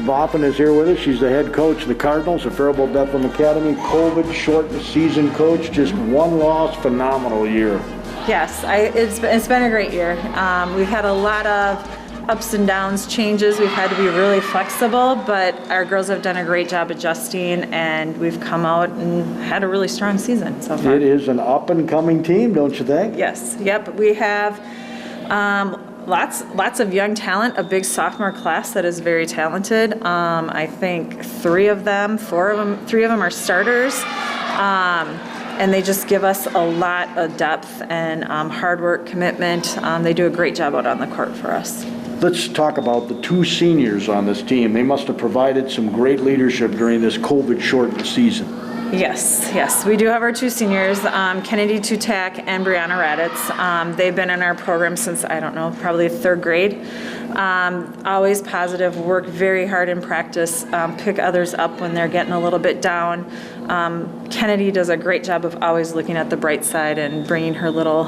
Boppin is here with us. She's the head coach of the Cardinals at Faribault Bethlehem Academy. COVID shortened season coach, just one loss, phenomenal year. Yes, it's been a great year. We've had a lot of ups and downs, changes. We've had to be really flexible, but our girls have done a great job adjusting, and we've come out and had a really strong season so far. It is an up-and-coming team, don't you think? Yes, yep. We have lots of young talent, a big sophomore class that is very talented. I think three of them are starters. And they just give us a lot of depth and hard work, commitment. They do a great job out on the court for us. Let's talk about the two seniors on this team. They must have provided some great leadership during this COVID-shortened season. Yes, we do have our two seniors, Kennedy Tutak and Brianna Raditz. They've been in our program since, I don't know, probably third grade. Always positive, work very hard in practice, pick others up when they're getting a little bit down. Kennedy does a great job of always looking at the bright side and bringing her little,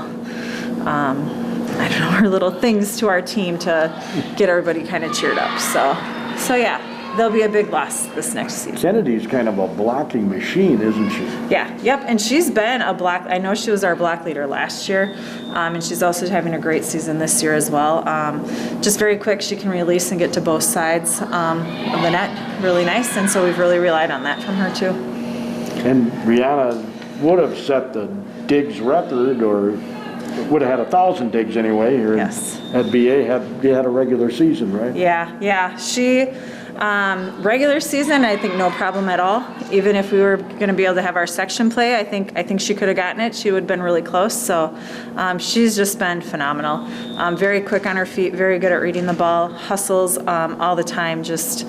her little things to our team to get everybody kind of cheered up. So yeah. They'll be a big loss this next season. Kennedy's kind of a blocking machine, isn't she? Yeah, yep, and she's been a block, I know she was our block leader last year, and she's also having a great season this year as well. Just very quick, she can release and get to both sides of the net, really nice, and so we've really relied on that from her too. And Brianna would have set the digs record, or would have had 1,000 digs anyway here at BA had a regular season, right? Yeah, she regular season, I think no problem at all. Even if we were going to be able to have our section play, I think she could have gotten it. She would have been really close. So she's just been phenomenal. Very quick on her feet, very good at reading the ball, hustles all the time. Just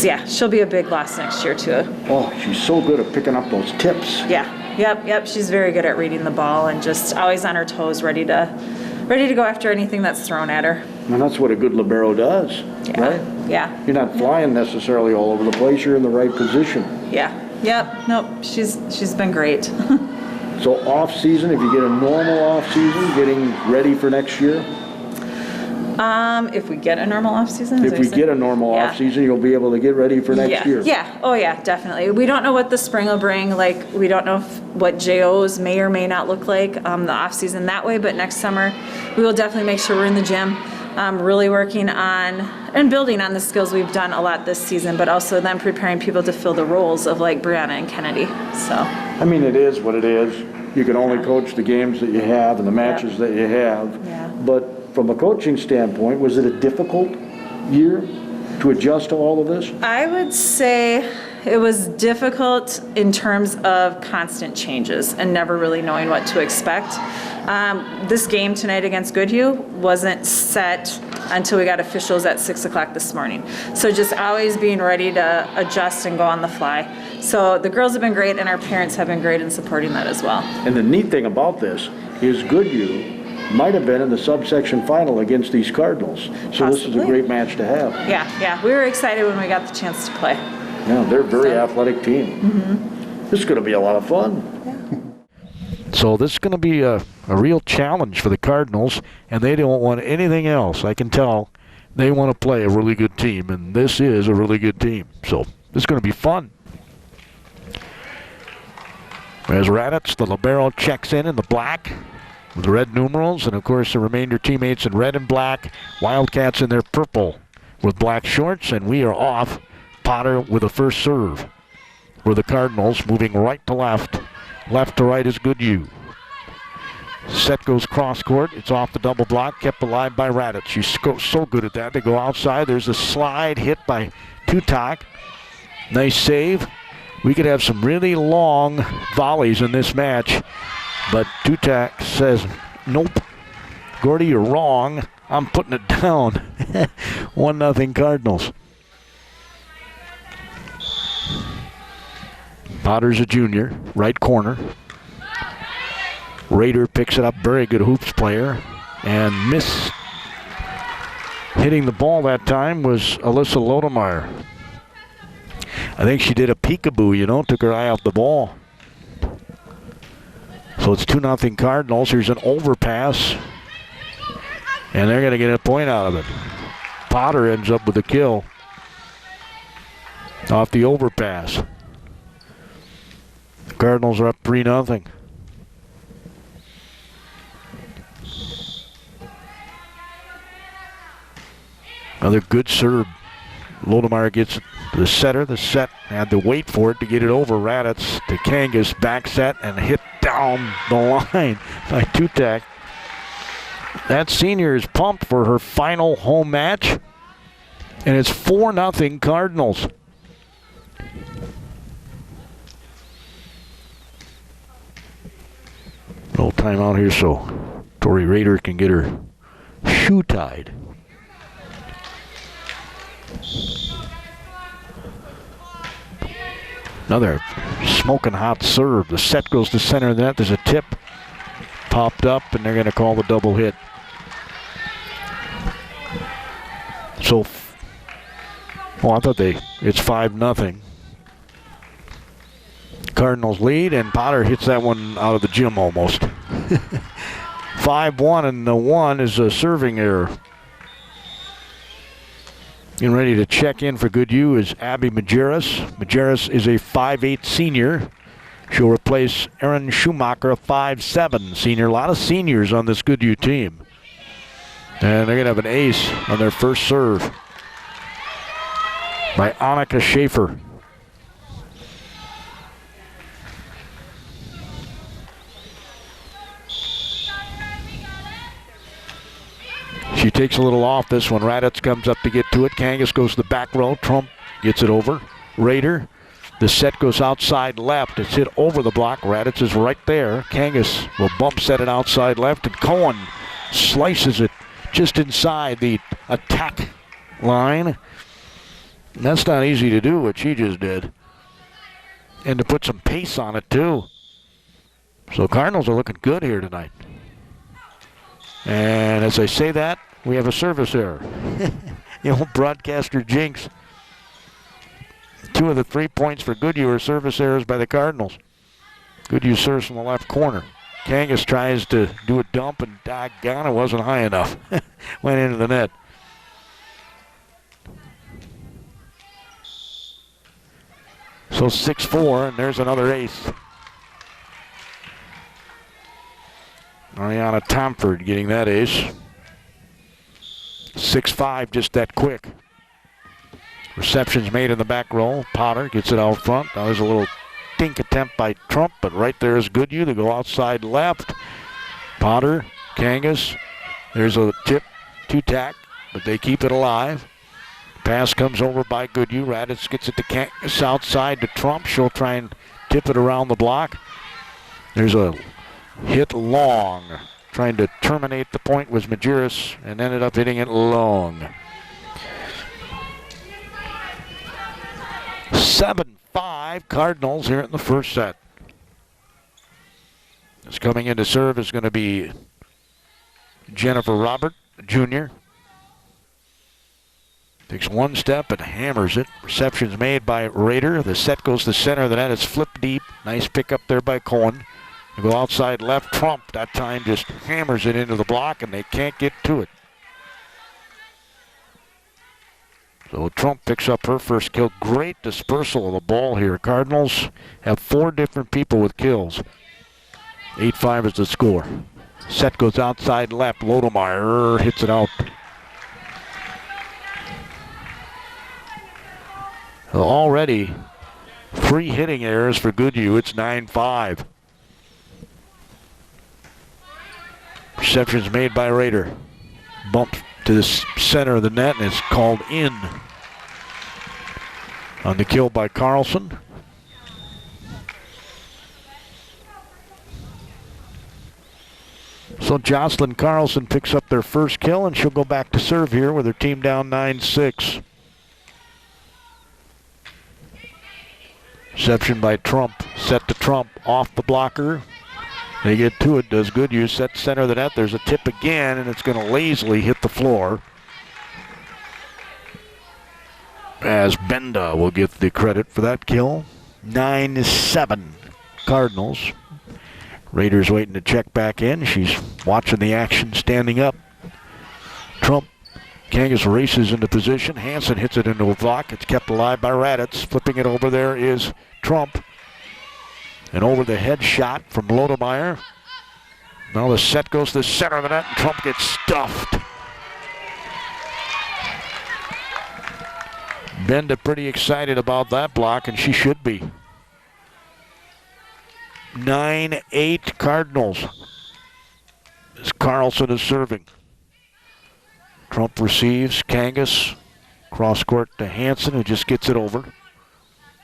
yeah, she'll be a big loss next year too. Oh, she's so good at picking up those tips. Yeah, yep. She's very good at reading the ball and just always on her toes, ready to go after anything that's thrown at her. And that's what a good libero does, right? Yeah. You're not flying necessarily all over the place. You're in the right position. Yeah. Yep. Nope. She's been great. So off season, if you get a normal off season, getting ready for next year. If we get a normal off season. If we get a normal off season, you'll be able to get ready for next year. Yeah. Oh yeah, definitely. We don't know what the spring will bring. Like we don't know what JOs may or may not look like the off season that way. But next summer, we will definitely make sure we're in the gym. Really working on and building on the skills we've done a lot this season, but also then preparing people to fill the roles of like Brianna and Kennedy. So. I mean, it is what it is. You can only coach the games that you have and the matches that you have. Yeah. But from a coaching standpoint, was it a difficult year to adjust to all of this? I would say it was difficult in terms of constant changes and never really knowing what to expect. This game tonight against Goodhue wasn't set until we got officials at 6 o'clock this morning. So just always being ready to adjust and go on the fly. So the girls have been great and our parents have been great in supporting that as well. And the neat thing about this is Goodhue might have been in the subsection final against these Cardinals. So Possibly. This is a great match to have. Yeah. We were excited when we got the chance to play. Yeah, they're a very athletic team. Mm-hmm. This is going to be a lot of fun. Yeah. So this is going to be a real challenge for the Cardinals, and they don't want anything else. I can tell they want to play a really good team, and this is a really good team. So this is going to be fun. As Raditz, the libero, checks in the black with the red numerals, and of course the remainder teammates in red and black. Wildcats in their purple with black shorts, and we are off. Potter with the first serve for the Cardinals, moving right to left. Left to right is Goodhue. Set goes cross court. It's off the double block, kept alive by Raditz. She's so good at that. They go outside. There's a slide hit by Tutak. Nice save. We could have some really long volleys in this match, but Tutak says, nope. Gordy, you're wrong. I'm putting it down. 1-0 Cardinals. Potter's a junior, right corner. Rader picks it up, very good hoops player. And hitting the ball that time was Alyssa Lodemeyer. I think she did a peekaboo, took her eye off the ball. So it's 2-0 Cardinals. Here's an overpass. And they're going to get a point out of it. Potter ends up with a kill. off the overpass. The Cardinals are up 3-0. Another good serve. Lodemeyer gets the setter. The set had to wait for it to get it over. Raditz to Kangas. Back set and hit down the line by Tutak. That senior is pumped for her final home match. And it's 4-0 Cardinals. Little timeout here so Tori Rader can get her shoe tied. Another smoking hot serve. The set goes to center of the net. There's a tip popped up, and they're going to call the double hit. So, I thought it's 5-0. Cardinals lead, and Potter hits that one out of the gym almost. 5-1, and the one is a serving error. Getting ready to check in for Goodhue is Abby Majerus. Majerus is a 5'8" senior. She'll replace Erin Schumacher, a 5'7" senior. A lot of seniors on this Goodhue team. And they're going to have an ace on their first serve by Annika Schaefer. She takes a little off this one. Raditz comes up to get to it. Kangas goes to the back row. Trump gets it over. Rader. The set goes outside left. It's hit over the block. Raditz is right there. Kangas will bump set it outside left. And Cohen slices it just inside the attack line. And that's not easy to do, what she just did. And to put some pace on it, too. So Cardinals are looking good here tonight. And as I say that, we have a service error. Broadcaster jinx. 2 of the 3 points for Goodhue are service errors by the Cardinals. Goodhue serves from the left corner. Kangas tries to do a dump, and doggone, it wasn't high enough. Went into the net. So 6-4, and there's another ace. Ariana Tomford getting that ace. 6-5, just that quick. Reception's made in the back row. Potter gets it out front. Now there's a little dink attempt by Trump, but right there is Goodhue. They go outside left. Potter, Kangas. There's a tip, two-tack, but they keep it alive. Pass comes over by Goodhue. Raditz gets it to Kangas outside to Trump. She'll try and tip it around the block. There's a hit long. Trying to terminate the point was Majerus and ended up hitting it long. 7-5 Cardinals here in the first set. This coming in to serve is going to be Jennifer Robert Jr. Takes one step and hammers it. Reception's made by Rader. The set goes to center of the net. It's flipped deep. Nice pick up there by Cohen. They go outside left. Trump that time just hammers it into the block, and they can't get to it. So Trump picks up her first kill. Great dispersal of the ball here. Cardinals have 4 different people with kills. 8-5 is the score. Set goes outside left. Lodemeyer hits it out. Already 3 hitting errors for Goodhue. It's 9-5. Reception's made by Rader. Bump to the center of the net, and it's called in on the kill by Carlson. So Jocelyn Carlson picks up their first kill, and she'll go back to serve here with her team down 9-6. Reception by Trump. Set to Trump off the blocker. They get to it, does Goodhue. Set center of the net. There's a tip again, and it's going to lazily hit the floor. As Benda will get the credit for that kill. 9-7 Cardinals. Raiders waiting to check back in. She's watching the action standing up. Trump Kangas races into position. Hansen hits it into a block. It's kept alive by Raditz. Flipping it over there is Trump. An over-the-head shot from Lodemeyer. Now the set goes to the center of the net, and Trump gets stuffed. Benda pretty excited about that block, and she should be. 9-8 Cardinals. As Carlson is serving. Trump receives. Kangas. Cross court to Hansen, who just gets it over.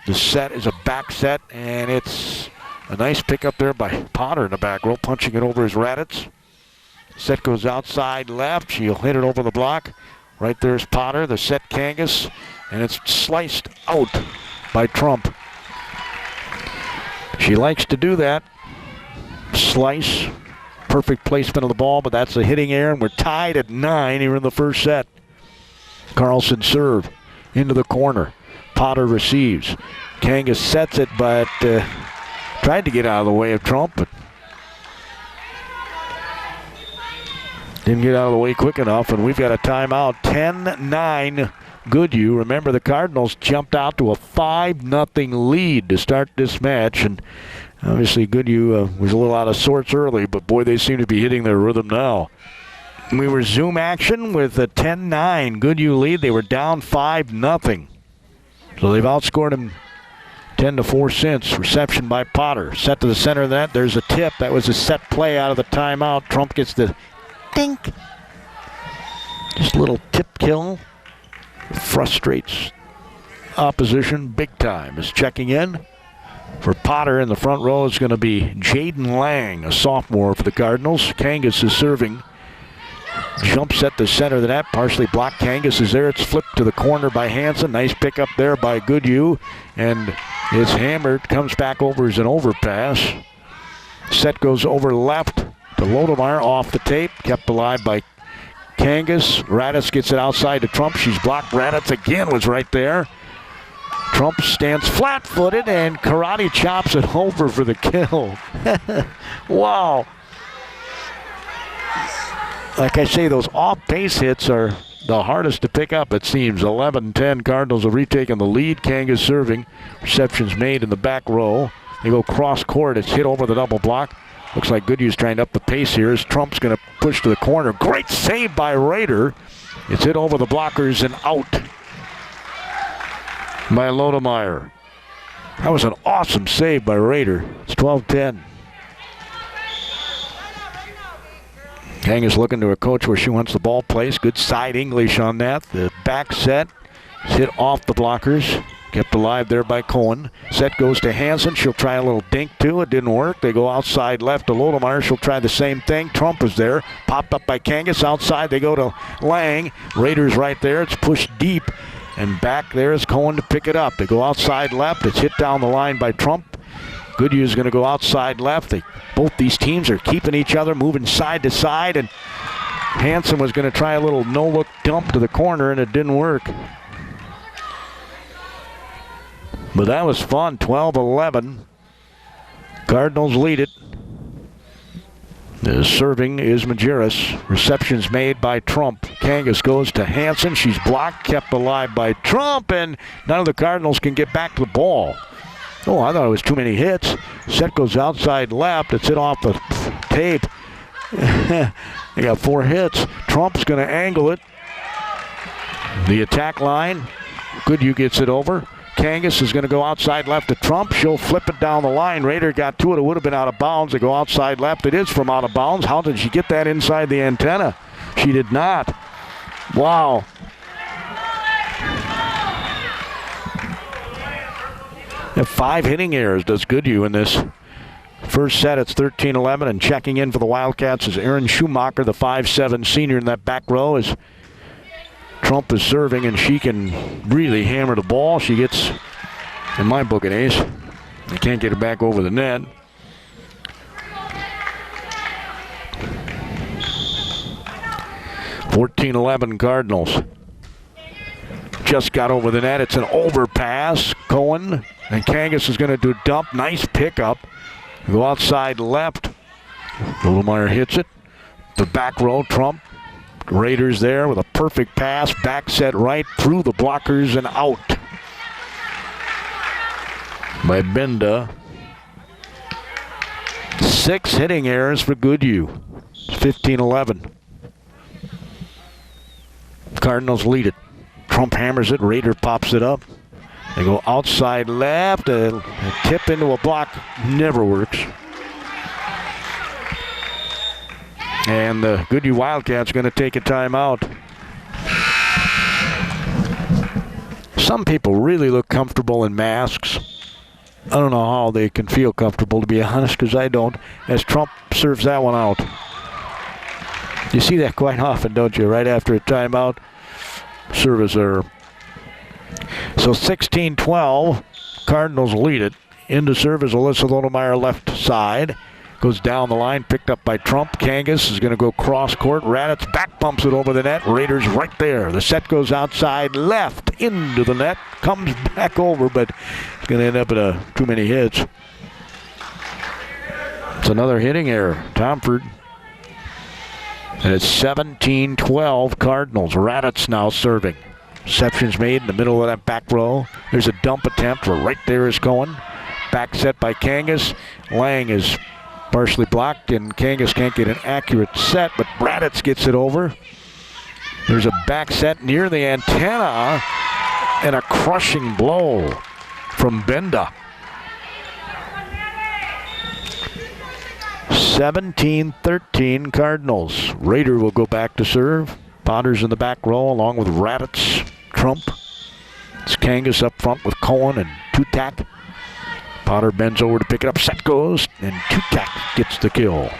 The set is a back set, and it's a nice pickup there by Potter in the back row, punching it over his Raditz. Set goes outside left. She'll hit it over the block. Right there's Potter, the set Kangas, and it's sliced out by Trump. She likes to do that. Slice. Perfect placement of the ball, but that's a hitting error, and we're tied at 9 here in the first set. Carlson serve into the corner. Potter receives. Kangas sets it, but tried to get out of the way of Trump, but didn't get out of the way quick enough, and we've got a timeout. 10-9 Goodhue. Remember, the Cardinals jumped out to a 5-0 lead to start this match, and obviously Goodhue was a little out of sorts early, but boy, they seem to be hitting their rhythm now. We resume action with a 10-9 Goodhue lead. They were down 5-0. So they've outscored them 10-4 since. Reception by Potter. Set to the center of the net. There's a tip. That was a set play out of the timeout. Trump gets the dink. Just a little tip kill. Frustrates opposition big time. Is checking in. For Potter in the front row is going to be Jaden Lang, a sophomore for the Cardinals. Kangas is serving. Jumps at the center of the net, partially blocked. Kangas is there. It's flipped to the corner by Hansen. Nice pickup there by Goodhue. And it's hammered. Comes back over as an overpass. Set goes over left to Lodemeyer off the tape. Kept alive by Kangas. Raditz gets it outside to Trump. She's blocked. Raditz again was right there. Trump stands flat-footed and karate chops it over for the kill. Wow. Like I say, those off-base hits are the hardest to pick up, it seems. 11-10, Cardinals have retaken the lead. Kangas serving. Reception's made in the back row. They go cross-court. It's hit over the double block. Looks like Goodhue's trying to up the pace here as Trump's going to push to the corner. Great save by Rader. It's hit over the blockers and out by Lodemeyer. That was an awesome save by Rader. It's 12-10. Kangas looking to her coach where she wants the ball placed. Good side English on that. The back set is hit off the blockers. Kept alive there by Cohen. Set goes to Hansen. She'll try a little dink too. It didn't work. They go outside left to Lodemeyer. She'll try the same thing. Trump is there. Popped up by Kangas. Outside they go to Lang. Raiders right there. It's pushed deep. And back there is Cohen to pick it up. They go outside left. It's hit down the line by Trump. Goodhue is going to go outside left. Both these teams are keeping each other, moving side to side, and Hansen was going to try a little no-look dump to the corner, and it didn't work. But that was fun, 12-11. Cardinals lead it. The serving is Majerus. Reception's made by Trump. Kangas goes to Hansen. She's blocked, kept alive by Trump, and none of the Cardinals can get back to the ball. Oh, I thought it was too many hits. Set goes outside left. It's hit off the tape. They got 4 hits. Trump's going to angle it. The attack line. Goodhue gets it over. Kangas is going to go outside left to Trump. She'll flip it down the line. Rader got to it. It would have been out of bounds. They go outside left. It is from out of bounds. How did she get that inside the antenna? She did not. Wow. Have 5 hitting errors does Goodhue in this first set. It's 13-11, and checking in for the Wildcats is Aaron Schumacher, the 5'7" senior in that back row. As Trump is serving, and she can really hammer the ball. She gets, in my book, an ace. They can't get it back over the net. (14-11) Cardinals. Just got over the net. It's an overpass. Cohen and Kangas is going to do dump. Nice pickup. Go outside left. Lodemeyer hits it. The back row, Trump Raiders there with a perfect pass. Back set right through the blockers and out by Benda. 6 hitting errors for Goodhue. 15-11. Cardinals lead it. Trump hammers it. Raider pops it up. They go outside left. A tip into a block never works. And the Goodhue Wildcats going to take a timeout. Some people really look comfortable in masks. I don't know how they can feel comfortable, to be honest, because I don't, as Trump serves that one out. You see that quite often, don't you? Right after a timeout, service error. So 16-12, Cardinals lead it. Into serve is Alyssa Lodemeyer left side. Goes down the line, picked up by Trump. Kangas is going to go cross court. Raditz back bumps it over the net. Raiders right there. The set goes outside left into the net. Comes back over, but it's going to end up at too many hits. It's another hitting error. Tomford. And it's 17-12 Cardinals. Raditz now serving. Reception's made in the middle of that back row. There's a dump attempt. Right there is Cohen. Back set by Kangas. Lang is partially blocked, and Kangas can't get an accurate set, but Raditz gets it over. There's a back set near the antenna, and a crushing blow from Benda. 17-13 Cardinals. Raider will go back to serve. Potter's in the back row along with Raditz, Trump. It's Kangas up front with Cohen and Tutak. Potter bends over to pick it up. Set goes, and Tutak gets the kill.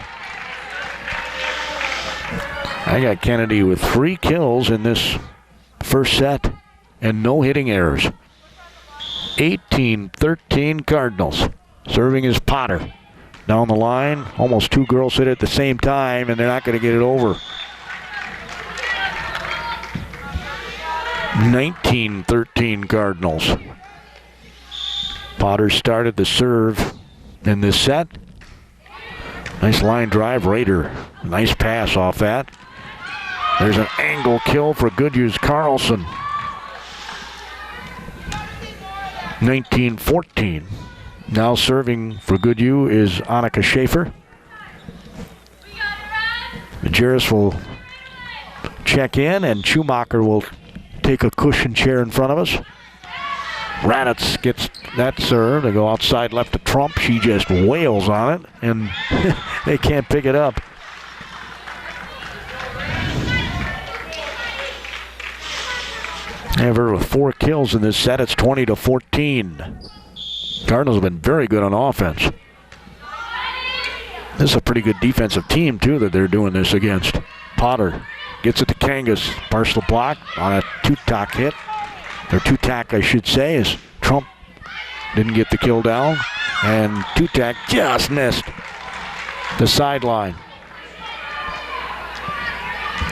I got Kennedy with 3 kills in this first set and no hitting errors. 18-13 Cardinals. Serving is Potter. Down the line, almost 2 girls hit it at the same time, and they're not going to get it over. 19-13 Cardinals. Potter started the serve in this set. Nice line drive, Raider. Nice pass off that. There's an angle kill for Goodhue's Carlson. 19-14. Now serving for Goodhue is Annika Schaefer. Majerus will check in, and Schumacher will take a cushion chair in front of us. Raditz gets that serve. They go outside left to Trump. She just wails on it, and they can't pick it up. Have her with 4 kills in this set. It's 20-14. Cardinals have been very good on offense. This is a pretty good defensive team, too, that they're doing this against. Potter gets it to Kangas. Partial block on a Tutak hit. Or Tutak, I should say, as Trump didn't get the kill down. And Tutak just missed the sideline.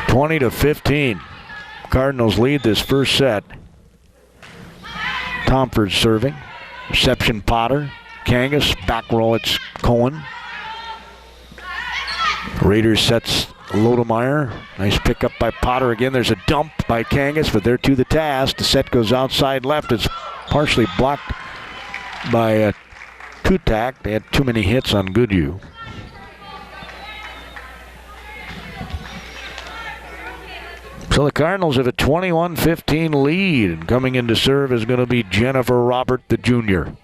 20-15. Cardinals lead this first set. Tomford serving. Reception Potter. Kangas. Back row it's Cohen. Raiders sets Lodemeyer. Nice pickup by Potter again. There's a dump by Kangas, but they're to the task. The set goes outside left. It's partially blocked by Tutak. They had too many hits on Goodhue. So the Cardinals have a 21-15 lead, and coming in to serve is going to be Jennifer Robert, the junior.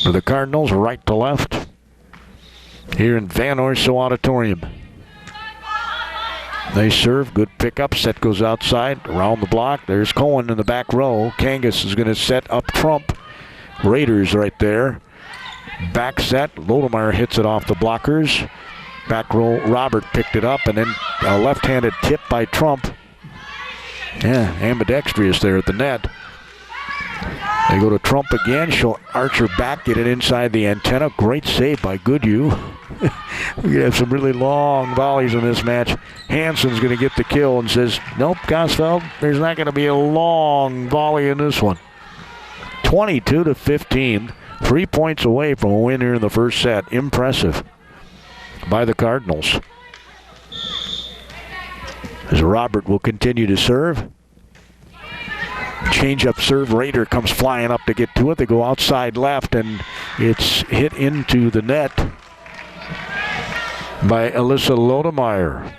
For the Cardinals, right to left, here in Van Orso Auditorium. They serve, good pickup, set goes outside, around the block. There's Cohen in the back row. Kangas is going to set up Trump. Raiders right there. Back set, Lodemeyer hits it off the blockers. Back row, Robert picked it up, and then a left-handed tip by Trump. Yeah, ambidextrous there at the net. They go to Trump again. She'll arch her back, get it inside the antenna. Great save by Goodhue. We're going to have some really long volleys in this match. Hansen's going to get the kill and says, nope, Kosfeld, there's not going to be a long volley in this one. 22-15. 3 points away from a win here in the first set. Impressive by the Cardinals. as Robert will continue to serve. Change-up serve. Raider comes flying up to get to it. They go outside left, and it's hit into the net by Alyssa Lodemeyer.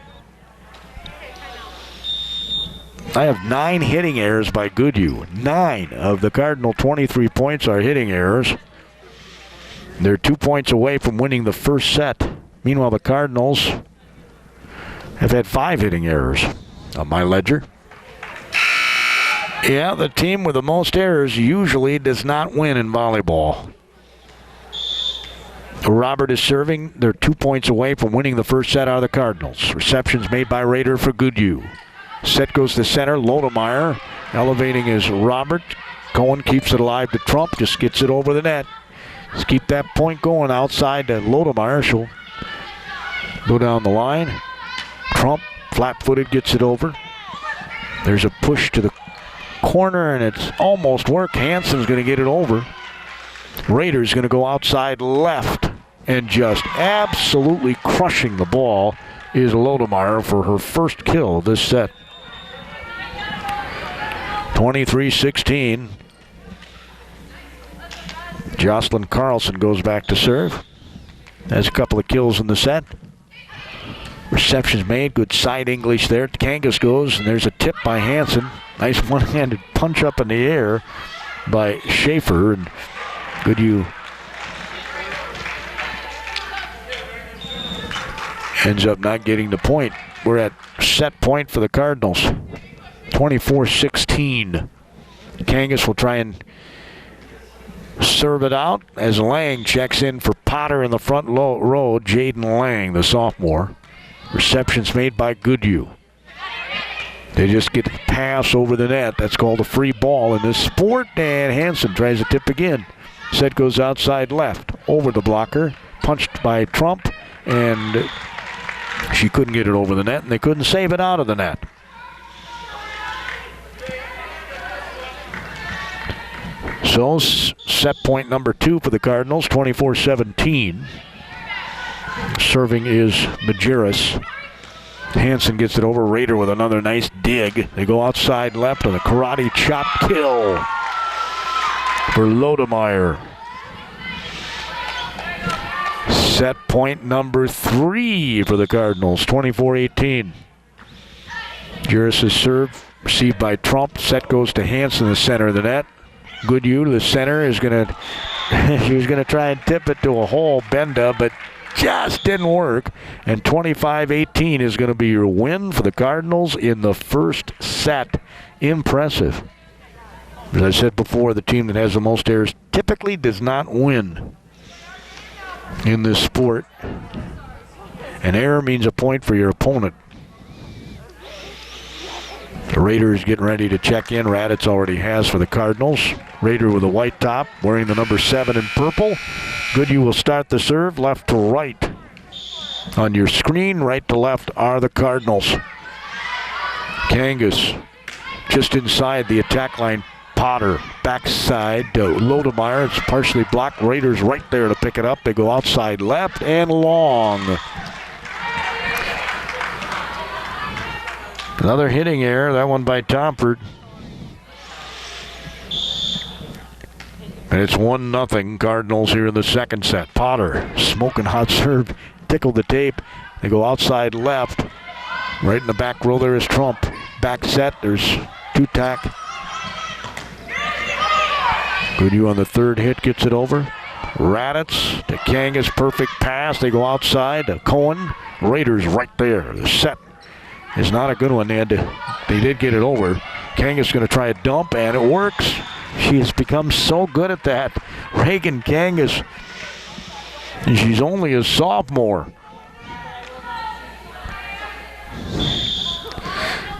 I have 9 hitting errors by Goodhue. 9 of the Cardinal 23 points are hitting errors. They're 2 points away from winning the first set. Meanwhile, the Cardinals have had 5 hitting errors on my ledger. Yeah, the team with the most errors usually does not win in volleyball. Robert is serving. They're 2 points away from winning the first set out of the Cardinals. Receptions made by Raider for Goodhue. Set goes to center. Lodemeyer elevating is Robert. Cohen keeps it alive to Trump. Just gets it over the net. Let's keep that point going outside to Lodemeyer. She'll go down the line. Trump, flat-footed, gets it over. There's a push to the corner, and it's almost worked. Hansen's going to get it over. Raider's going to go outside left, and just absolutely crushing the ball is Lodemeyer for her first kill of this set. 23-16. Jocelyn Carlson goes back to serve. Has a couple of kills in the set. Reception's made. Good side English there. Kangas goes, and there's a tip by Hansen. Nice one-handed punch up in the air by Schaefer, and Goodhue ends up not getting the point. We're at set point for the Cardinals. 24-16. Kangas will try and serve it out as Lang checks in for Potter in the front row. Jaden Lang, the sophomore. Receptions made by Goodhue. They just get a pass over the net. That's called a free ball in this sport. And Hansen tries a tip again. Set goes outside left. Over the blocker. Punched by Trump. And she couldn't get it over the net. And they couldn't save it out of the net. So set point number 2 for the Cardinals. 24-17. Serving is Majerus. Hansen gets it over. Raider with another nice dig. They go outside left on a karate chop kill for Lodemeyer. Set point number 3 for the Cardinals. 24-18. Majerus' serve received by Trump. Set goes to Hansen, the center of the net. Goodhue to the center is going to she was going to try and tip it to a hole, Benda, but just didn't work. And 25-18 is going to be your win for the Cardinals in the first set. Impressive. As I said before, the team that has the most errors typically does not win in this sport. An error means a point for your opponent. The Raiders getting ready to check in. Raditz already has for the Cardinals. Raider with a white top, wearing the number 7 in purple. Goodhue will start the serve, left to right. On your screen, right to left are the Cardinals. Kangas just inside the attack line. Potter, backside to Lodemeyer. It's partially blocked. Raiders right there to pick it up. They go outside left and long. Another hitting error, that one by Tomford. And it's 1-0 Cardinals here in the second set. Potter, smoking hot serve, tickled the tape. They go outside left. Right in the back row there is Trump. Back set, there's Tutak. Goodhue on the third hit gets it over. Raditz to Kangas, perfect pass. They go outside to Cohen. Raiders right there. The set is not a good one. They did get it over. Kangas going to try a dump, and it works. She has become so good at that. Reagan Kangas. And she's only a sophomore.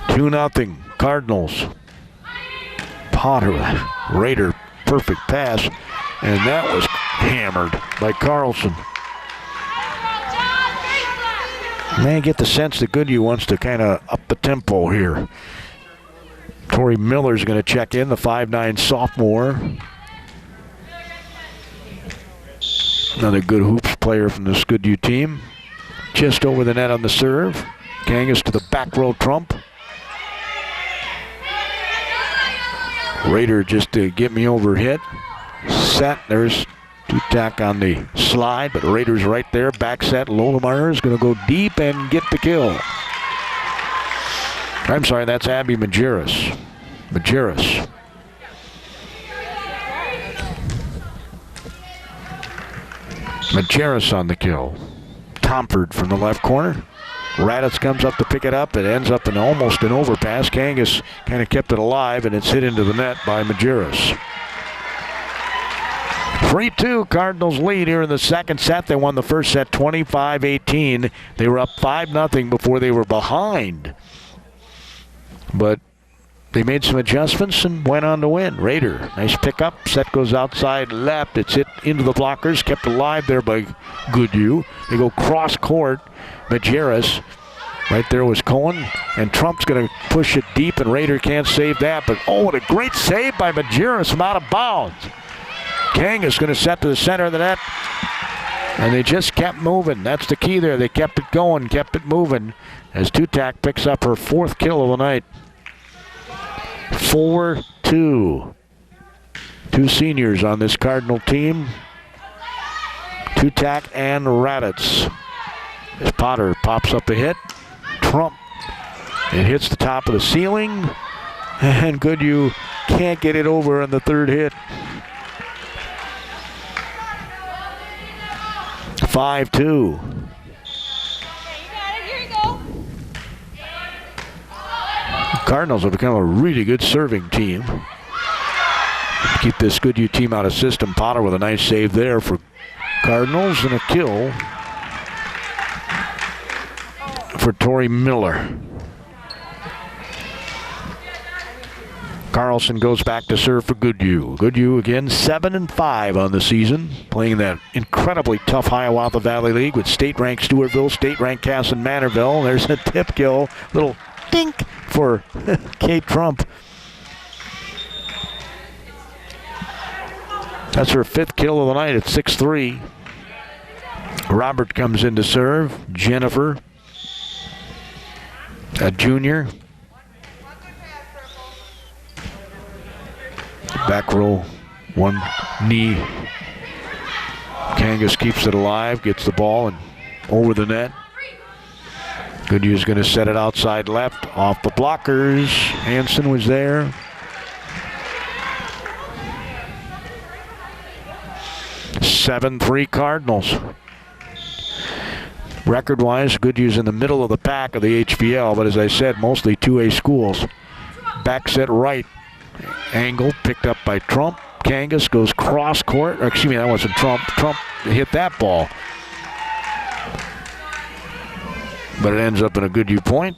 2-0 Cardinals. Potter, Raider, perfect pass. And that was hammered by Carlson. Man, I get the sense that Goodhue wants to kind of up the tempo here. Tori Miller's going to check in, the 5'9" sophomore. Another good hoops player from this Goodhue team. Just over the net on the serve. Kangas to the back row Trump. Raider just to get me over hit. Set. There's two-tack on the slide, but Raiders right there. Back set. Lodemeyer is going to go deep and get the kill. I'm sorry, that's Abby Majerus. Majerus. Majerus on the kill. Tomford from the left corner. Raditz comes up to pick it up. It ends up in almost an overpass. Kangas kind of kept it alive, and it's hit into the net by Majerus. 3-2, Cardinals lead here in the second set. They won the first set 25-18. They were up 5-0 before they were behind. But they made some adjustments and went on to win. Raider, nice pickup. Set goes outside left. It's hit into the blockers, kept alive there by Goodhue. They go cross court. Majerus. Right there was Cohen. And Trump's going to push it deep, and Raider can't save that. But, oh, what a great save by Majerus from out of bounds. Kangas going to set to the center of the net. And they just kept moving. That's the key there. They kept it going, kept it moving. As Tutak picks up her fourth kill of the night. 4-2. Two seniors on this Cardinal team. Tutak and Raditz. As Potter pops up a hit. Trump. It hits the top of the ceiling. And Goodhue can't get it over on the third hit. 5-2. Cardinals have become a really good serving team. Keep this Goodhue team out of system. Potter with a nice save there for Cardinals and a kill for Tori Miller. Carlson goes back to serve for Goodhue. Goodhue again 7-5 on the season, playing that incredibly tough Hiawatha Valley League with state-ranked Stewartville, state-ranked Casson Manorville. There's a tip kill, little dink for Kate Trump. That's her fifth kill of the night at 6-3. Robert comes in to serve. Jennifer, a junior. Back row, one knee. Kangas keeps it alive, gets the ball and over the net. Goodhue's going to set it outside left, off the blockers. Hansen was there. (7-3) Cardinals. Record-wise, Goodhue's in the middle of the pack of the HVL, but as I said, mostly 2A schools. Back set right. Angle picked up by Trump. Kangas goes cross court. Or excuse me, that wasn't Trump. Trump hit that ball. But it ends up in a Goodhue point.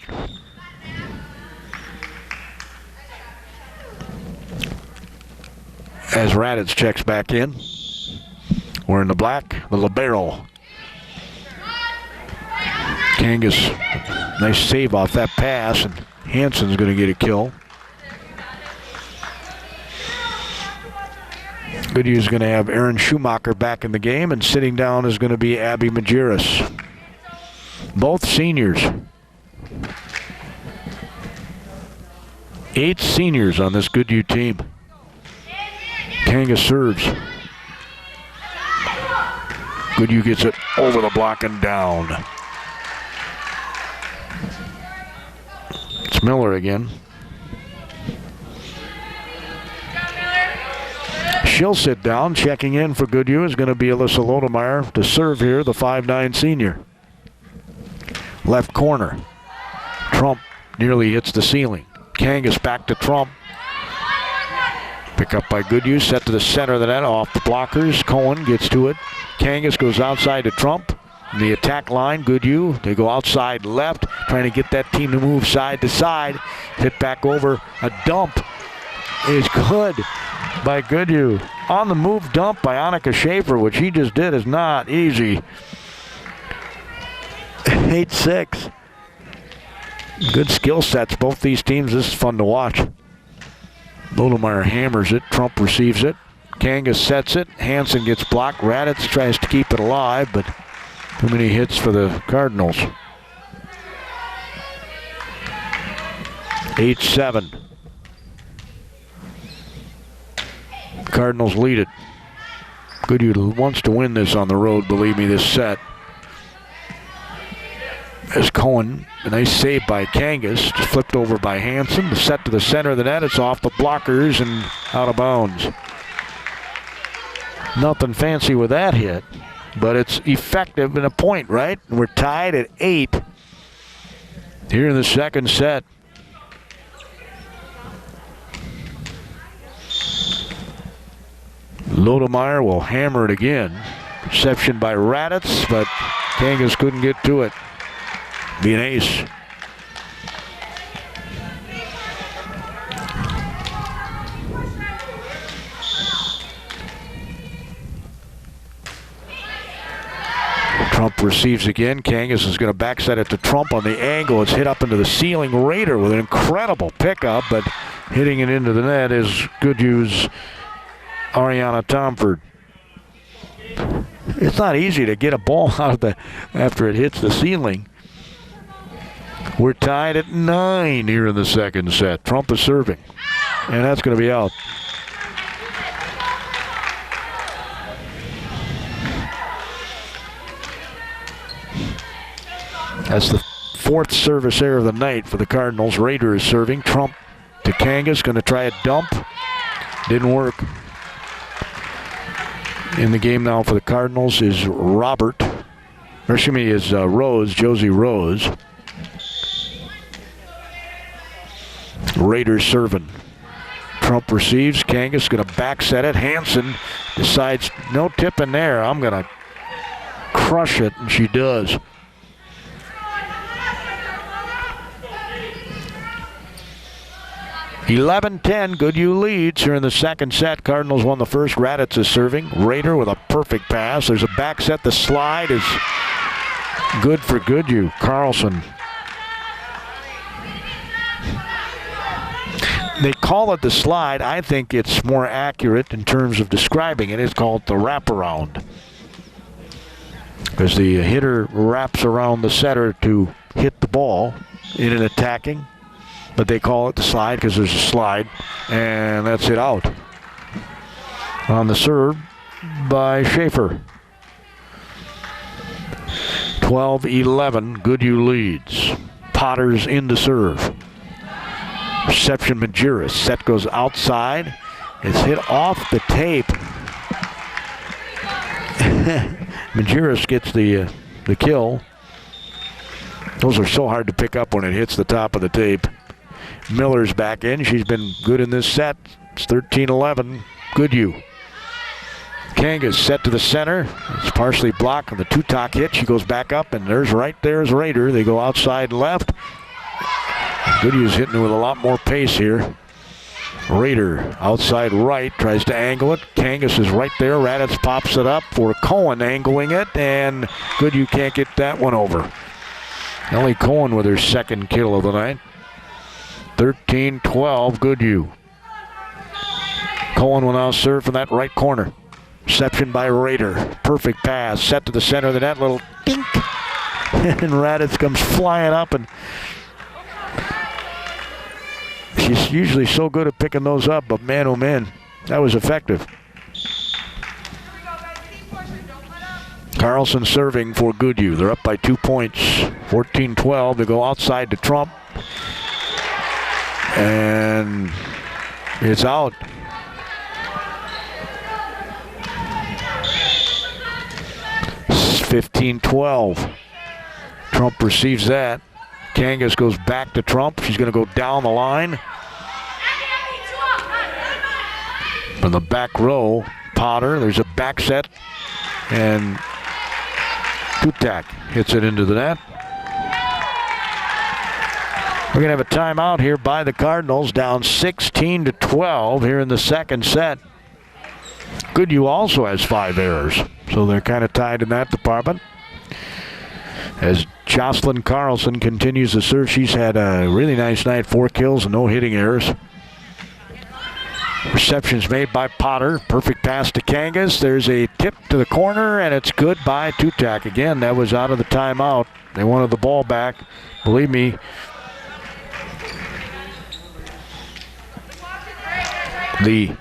As Raditz checks back in. We're in the black, the libero. Kangas, nice save off that pass, and Hansen's going to get a kill. Goodhue's going to have Aaron Schumacher back in the game, and sitting down is going to be Abby Majerus. Both seniors. 8 seniors on this Goodhue team. Kangas serves. Goodhue gets it over the block and down. It's Miller again. She'll sit down. Checking in for Goodhue is going to be Alyssa Lodemeyer to serve here, the 5'9" senior. Left corner. Trump nearly hits the ceiling. Kangas back to Trump. Pick up by Goodhue, set to the center of the net, off the blockers. Cohen gets to it. Kangas goes outside to Trump. In the attack line, Goodhue, they go outside left, trying to get that team to move side to side. Hit back over. A dump is good by Goodhue. On the move dump by Annika Schaefer, which he just did, is not easy. 8-6. Good skill sets, both these teams. This is fun to watch. Lodemeyer hammers it. Trump receives it. Kangas sets it. Hansen gets blocked. Raditz tries to keep it alive, but too many hits for the Cardinals. 8-7. Cardinals lead it. Goodhue wants to win this on the road, believe me, this set. As Cohen, a nice save by Kangas, just flipped over by Hansen. The set to the center of the net, it's off the blockers and out of bounds. Nothing fancy with that hit, but it's effective in a point, right? We're tied at 8 here in the second set. Lodemeyer will hammer it again. Reception by Raditz, but Kangas couldn't get to it. Be an ace. Trump receives again. Kangas is going to backset it to Trump on the angle. It's hit up into the ceiling. Raider with an incredible pickup, but hitting it into the net is Goodhue's Ariana Tomford. It's not easy to get a ball out of after it hits the ceiling. We're tied at 9 here in the second set. Trump is serving, and that's going to be out. That's the 4th service error of the night for the Cardinals. Raider is serving. Trump to Kangas, going to try a dump. Didn't work. In the game now for the Cardinals is Rose, Josie Rose. Raiders serving. Trump receives. Kangas going to backset it. Hansen decides no tip in there. I'm going to crush it, and she does. (11-10), Goodhue leads here in the second set. Cardinals won the first. Raditz is serving. Raider with a perfect pass. There's a back set. The slide is good for Goodhue. Carlson. They call it the slide. I think it's more accurate in terms of describing it. It's called the wraparound, because the hitter wraps around the setter to hit the ball in an attacking. But they call it the slide because there's a slide, and that's it out. On the serve by Schaefer. 12-11, Goodhue leads. Potter's in to serve. Reception Majerus. Set goes outside. It's hit off the tape. Majerus gets the kill. Those are so hard to pick up when it hits the top of the tape. Miller's back in. She's been good in this set. It's 13-11, Goodhue. Kangas set to the center. It's partially blocked on the two-tock hit. She goes back up, and there's Raider. They go outside left. Goodhue's hitting with a lot more pace here. Raider outside right, tries to angle it. Kangas is right there. Raditz pops it up for Cohen angling it, and Goodhue can't get that one over. Ellie Cohen with her second kill of the night. 13-12, Goodhue. Cohen will now serve from that right corner. Reception by Raider. Perfect pass. Set to the center of the net. Little dink. And Raditz comes flying up, and she's usually so good at picking those up, but man, oh man, that was effective. Carlson serving for Goodhue. They're up by 2 points. 14-12. They go outside to Trump. And it's out. It's 15-12. Trump receives that. Kangas goes back to Trump. She's going to go down the line. From the back row, Potter. There's a back set. And Tutak hits it into the net. We're going to have a timeout here by the Cardinals, down 16-12 here in the second set. Goodhue also has 5 errors, so they're kind of tied in that department. As Jocelyn Carlson continues to serve, she's had a really nice night, 4 kills and no hitting errors. Receptions made by Potter. Perfect pass to Kangas. There's a tip to the corner, and it's good by Tutak. Again, that was out of the timeout. They wanted the ball back. Believe me, the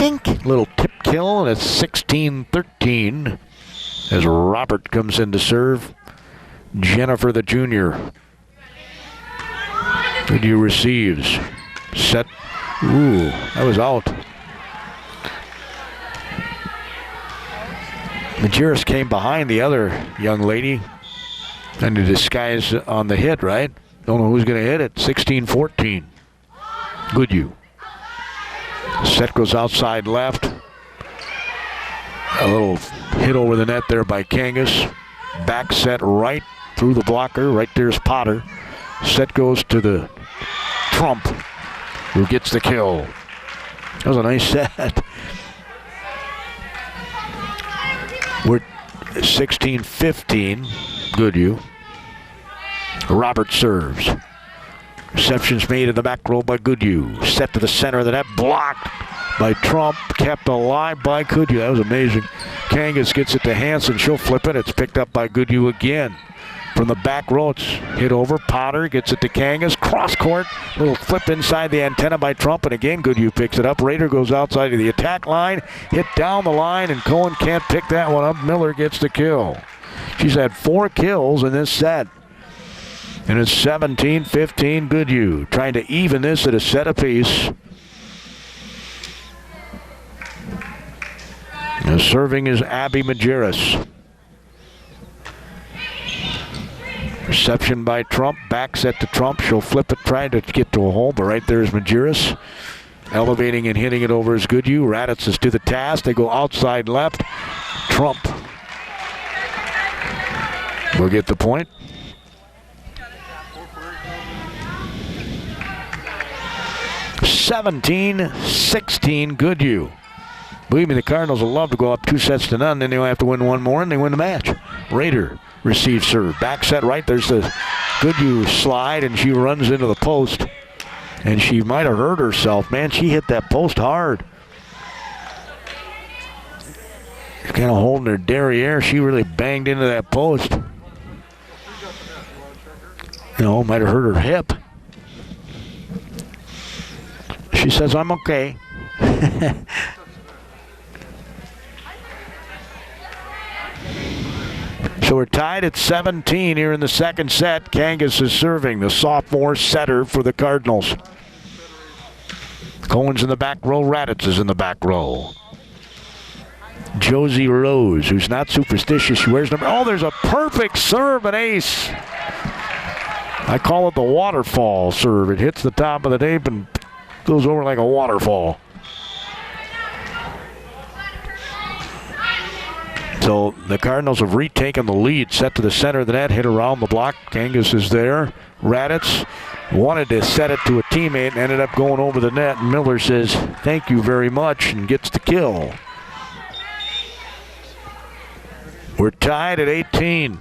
dink. Little tip kill, and it's 16-13 as Robert comes in to serve Jennifer the junior. Goodhue receives. Set. Ooh, that was out. Majerus came behind the other young lady. Trying to disguise on the hit, right? Don't know who's going to hit it. 16-14. Goodhue. Set goes outside left. A little hit over the net there by Kangas. Back set right through the blocker. Right there's Potter. Set goes to the Trump, who gets the kill. That was a nice set. We're 16-15. Goodhue. Robert serves. Reception's made in the back row by Goodhue. Set to the center of the net. Blocked by Trump. Kept alive by Goodhue. That was amazing. Kangas gets it to Hansen. She'll flip it. It's picked up by Goodhue again. From the back row, it's hit over. Potter gets it to Kangas. Cross court. Little flip inside the antenna by Trump. And again, Goodhue picks it up. Raider goes outside of the attack line. Hit down the line, and Cohen can't pick that one up. Miller gets the kill. She's had 4 kills in this set. And it's 17-15 Goodhue. Trying to even this at a set apiece. And serving is Abby Majerus. Reception by Trump. Back set to Trump. She'll flip it, trying to get to a hole, but right there is Majerus. Elevating and hitting it over is Goodhue. Raditz is to the task. They go outside left. Trump will get the point. 17-16 Goodhue. Believe me, the Cardinals will love to go up 2-0, then they'll have to win one more, and they win the match. Raider receives serve. Back set right. There's the Goodhue slide, and she runs into the post. And she might have hurt herself. Man, she hit that post hard. She's kind of holding her derriere. She really banged into that post. You know, might have hurt her hip. She says, I'm okay. So we're tied at 17 here in the second set. Kangas is serving, the sophomore setter for the Cardinals. Cohen's in the back row. Raditz is in the back row. Josie Rose, who's not superstitious. She wears number. Oh, there's a perfect serve, an ace. I call it the waterfall serve. It hits the top of the tape and goes over like a waterfall. So the Cardinals have retaken the lead. Set to the center of the net, hit around the block. Kangas is there. Raditz wanted to set it to a teammate and ended up going over the net. And Miller says, thank you very much, and gets the kill. We're tied at 18.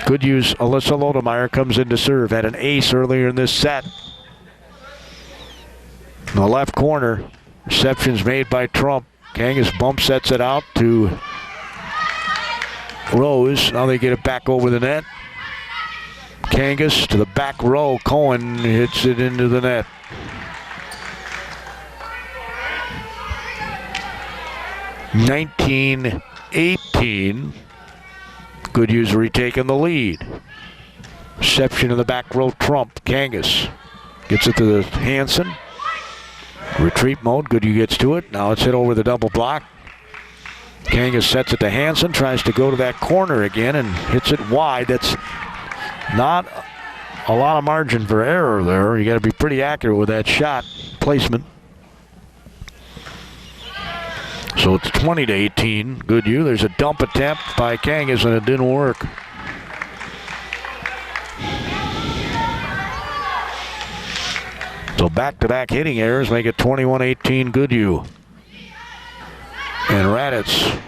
Goodhue's Alyssa Lodemeyer comes in to serve. Had an ace earlier in this set. In the left corner, reception's made by Trump. Kangas bump sets it out to Rose. Now they get it back over the net. Kangas to the back row. Cohen hits it into the net. (19-18). Goodhue's retaking the lead. Reception in the back row. Trump. Kangas gets it to the Hansen. Retreat mode. Goodhue gets to it. Now it's hit over the double block. Kangas sets it to Hansen. Tries to go to that corner again and hits it wide. That's not a lot of margin for error there. You got to be pretty accurate with that shot placement. So it's 20-18 Goodhue. There's a dump attempt by Kangas and it didn't work. So back-to-back hitting errors make it 21-18 Goodhue. And Raditz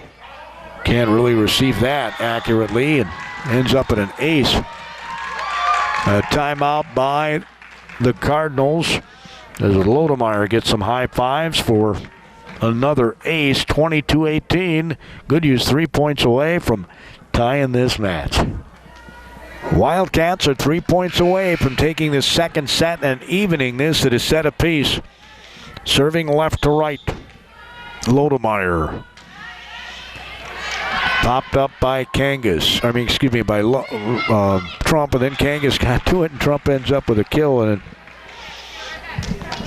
can't really receive that accurately and ends up at an ace. A timeout by the Cardinals as Lodemeyer gets some high fives for another ace. 22-18. Goodhue's 3 points away from tying this match. Wildcats are 3 points away from taking the second set and evening this at a set apiece. Serving left to right. Lodemeyer. Popped up by Kangas. By Trump, and then Kangas got to it, and Trump ends up with a kill, and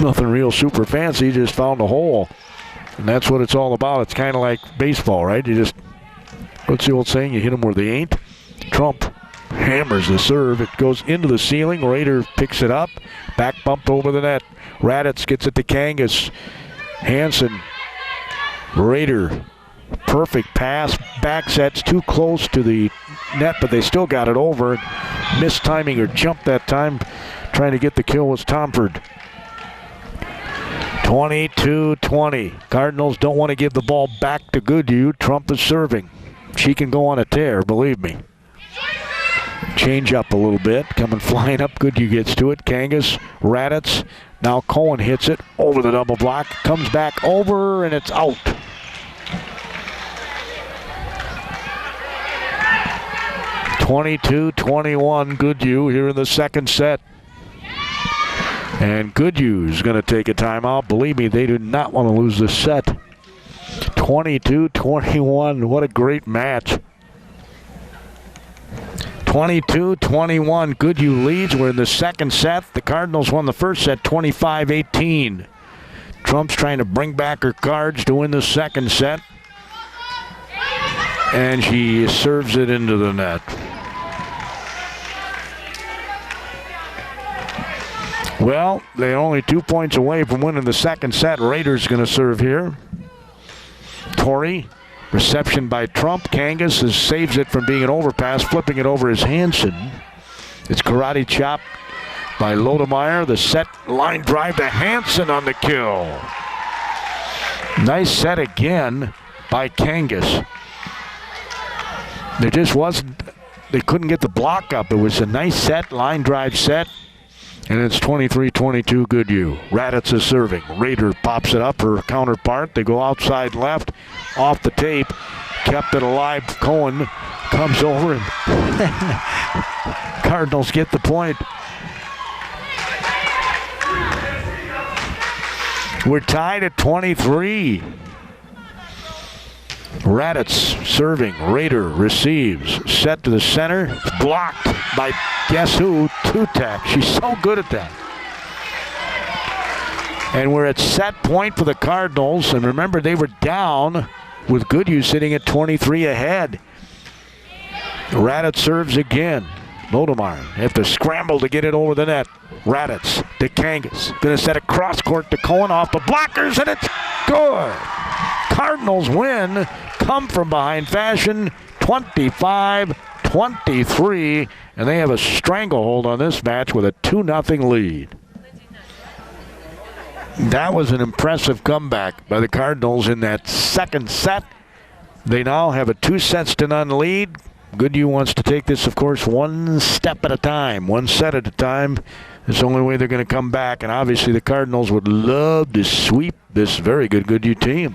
nothing real super fancy. He just found a hole, and that's what it's all about. It's kind of like baseball, right? You just, what's the old saying? You hit them where they ain't. Trump hammers the serve. It goes into the ceiling. Rader picks it up. Back bumped over the net. Raditz gets it to Kangas. Hansen. Rader. Perfect pass. Back set's too close to the net, but they still got it over. Missed timing or jumped that time. Trying to get the kill was Tomford. 22-20. Cardinals don't want to give the ball back to Goodhue. Trump is serving. She can go on a tear, believe me. Change up a little bit. Coming flying up. Goodhue gets to it. Kangas, Raditz. Now Cohen hits it over the double block. Comes back over, and it's out. (22-21) Goodhue here in the second set. And Goodhue's going to take a timeout. Believe me, they do not want to lose this set. 22-21. What a great match. 22-21. Goodhue leads. We're in the second set. The Cardinals won the first set 25-18. Trump's trying to bring back her cards to win the second set. And she serves it into the net. Well, they're only 2 points away from winning the second set. Rader's going to serve here. Torrey, reception by Trump. Kangas saves it from being an overpass, flipping it over is Hansen. It's karate chop by Lodemeyer. The set line drive to Hansen on the kill. Nice set again by Kangas. There just wasn't, they couldn't get the block up. It was a nice set, line drive set. And it's 23-22 Goodhue. Raditz is serving. Rader pops it up, her counterpart. They go outside left, off the tape. Kept it alive. Cohen comes over and Cardinals get the point. We're tied at 23. Raditz serving. Rader receives. Set to the center. It's blocked by guess who? Tutak. She's so good at that. And we're at set point for the Cardinals. And remember, they were down with Goodhue sitting at 23 ahead. Raditz serves again. Lodemeyer have to scramble to get it over the net. Raditz to Kangas. Going to set a cross court to Cohen off the blockers, and it's good. Cardinals win, come from behind fashion, 25-23, and they have a stranglehold on this match with a 2-0 lead. That was an impressive comeback by the Cardinals in that second set. They now have a 2-0 lead. Goodhue wants to take this, of course, one step at a time, one set at a time. It's the only way they're going to come back, and obviously the Cardinals would love to sweep this very good Goodhue team.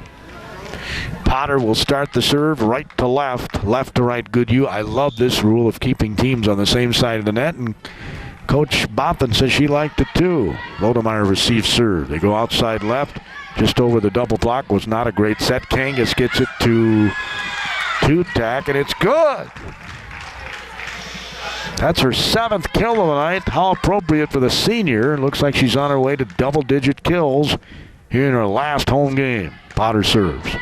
Potter will start the serve right to left, left to right Goodhue. I love this rule of keeping teams on the same side of the net, and Coach Boppin says she liked it too. Lodemeyer receives serve. They go outside left, just over the double block. Was not a great set. Kangas gets it to Tutak, and it's good. That's her 7th kill of the night. How appropriate for the senior. Looks like she's on her way to double-digit kills here in her last home game. Potter serves.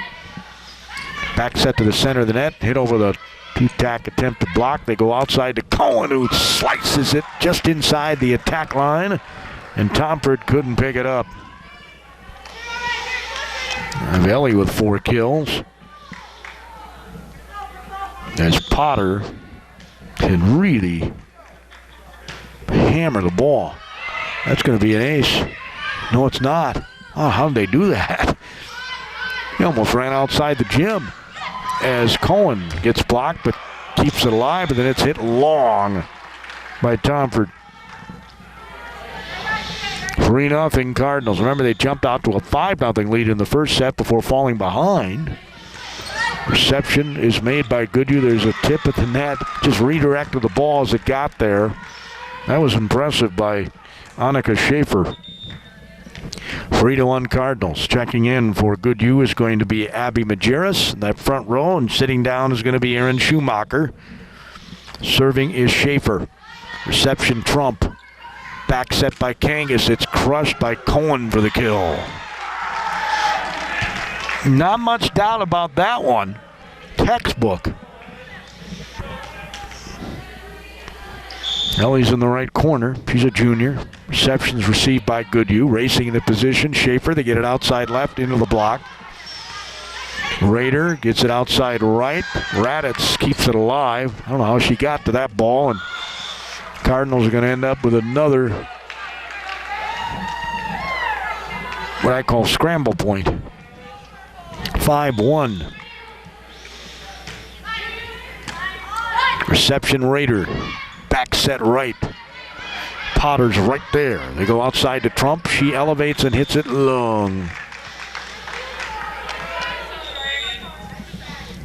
Back set to the center of the net. Hit over the Tutak attempt to block. They go outside to Cohen, who slices it just inside the attack line. And Tomford couldn't pick it up. Ellie with 4 kills. As Potter can really hammer the ball. That's going to be an ace. No, it's not. Oh, how did they do that? He almost ran outside the gym as Cohen gets blocked but keeps it alive, and then it's hit long by Tomford. 3-0 Cardinals. Remember, they jumped out to a 5-0 lead in the first set before falling behind. Reception is made by Goodhue. There's a tip at the net. Just redirected the ball as it got there. That was impressive by Annika Schaefer. 3-1 Cardinals. Checking in for Goodhue is going to be Abby Majerus in that front row, and sitting down is going to be Aaron Schumacher. Serving is Schaefer. Reception Trump. Back set by Kangas. It's crushed by Cohen for the kill. Not much doubt about that one. Textbook. Ellie's in the right corner. She's a junior. Reception's received by Goodhue. Racing into position. Schaefer, they get it outside left into the block. Rader gets it outside right. Raditz keeps it alive. I don't know how she got to that ball, and Cardinals are going to end up with another, what I call scramble point. 5-1. Reception Rader. Back set right. Potter's right there. They go outside to Trump. She elevates and hits it long.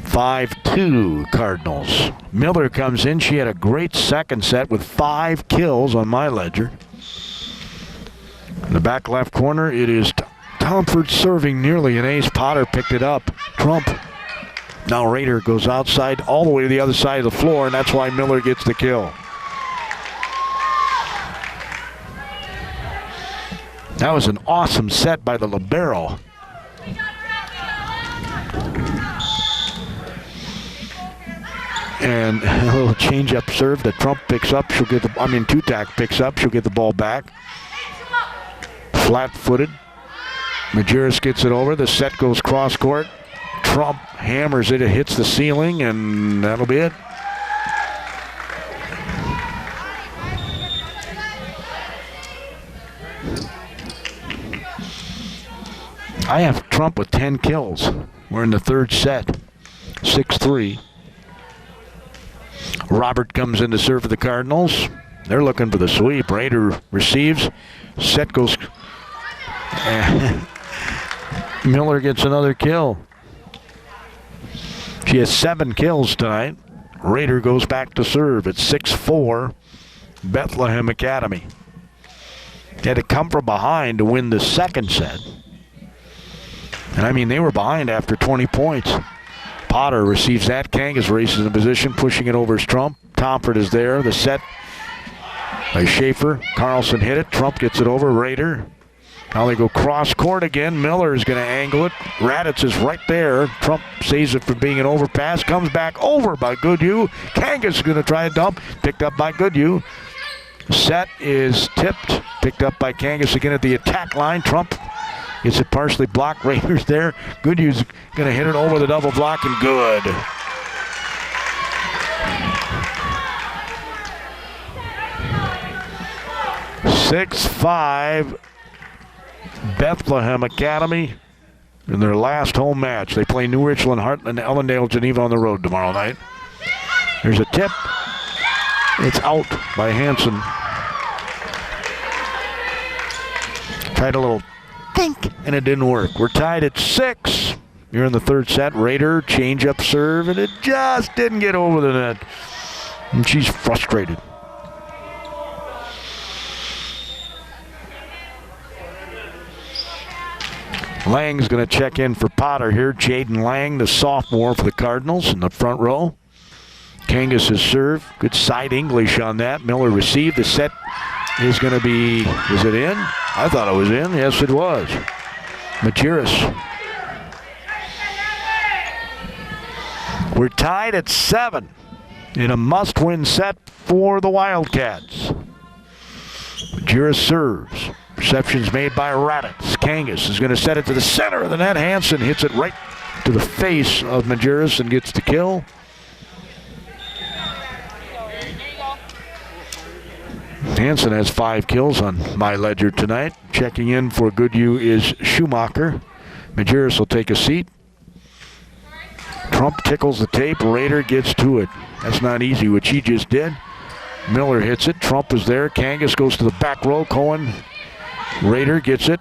5-2 Cardinals. Miller comes in. She had a great second set with 5 kills on my ledger. In the back left corner, it is Tomford serving nearly an ace. Potter picked it up. Trump. Now Rader goes outside all the way to the other side of the floor, and that's why Miller gets the kill. That was an awesome set by the libero. And a little change-up serve that Trump picks up. She'll get the, Tutak picks up. She'll get the ball back. Flat-footed. Majerus gets it over. The set goes cross-court. Trump hammers it. It hits the ceiling, and that'll be it. I have Trump with 10 kills. We're in the third set. 6-3. Robert comes in to serve for the Cardinals. They're looking for the sweep. Rader receives. Set goes. Miller gets another kill. She has 7 kills tonight. Rader goes back to serve. It's 6-4 Bethlehem Academy. They had to come from behind to win the second set. And they were behind after 20 points. Potter receives that. Kangas races in position, pushing it over as Trump. Tomford is there. The set by Schaefer. Carlson hit it. Trump gets it over. Rader. Now they go cross court again. Miller is going to angle it. Raditz is right there. Trump saves it from being an overpass. Comes back over by Goodhue. Kangas is going to try a dump. Picked up by Goodhue. Set is tipped. Picked up by Kangas again at the attack line. Trump gets it partially blocked. Raiders there. Goodhue's going to hit it over the double block, and good. (6-5) Bethlehem Academy in their last home match. They play New Richland, Heartland, Ellendale, Geneva on the road tomorrow night. There's a tip. It's out by Hansen. Tried a little think, and it didn't work. We're tied at 6. You're in the third set. Rader, change-up serve, and it just didn't get over the net. And she's frustrated. Lang's going to check in for Potter here. Jaden Lang, the sophomore for the Cardinals in the front row. Kangas' serve. Good side English on that. Miller received. The set is going to be, is it in? I thought it was in. Yes, it was. Majerus. We're tied at 7 in a must-win set for the Wildcats. Majerus serves. Reception's made by Raditz. Kangas is going to set it to the center of the net. Hansen hits it right to the face of Majerus and gets the kill. Hansen has 5 kills on my ledger tonight. Checking in for Goodhue is Schumacher. Majerus will take a seat. Trump tickles the tape. Rader gets to it. That's not easy, what she just did. Miller hits it. Trump is there. Kangas goes to the back row. Cohen. Rader gets it.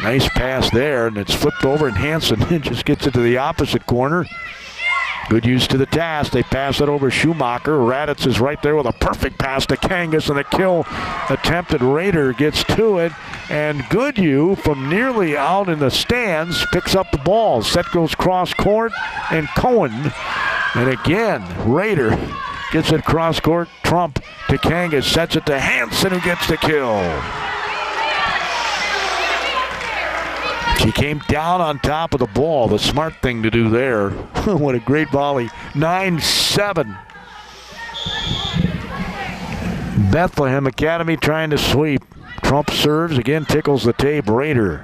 Nice pass there, and it's flipped over, and Hansen just gets it to the opposite corner. Goodhue's to the task. They pass it over Schumacher. Raditz is right there with a perfect pass to Kangas, and the kill attempted. Rader gets to it, and Goodhue from nearly out in the stands picks up the ball. Set goes cross court, and Cohen. And again, Rader gets it cross court. Trump to Kangas, sets it to Hansen, who gets the kill. She came down on top of the ball. The smart thing to do there. What a great volley. 9-7. Bethlehem Academy trying to sweep. Trump serves, again tickles the tape. Rader.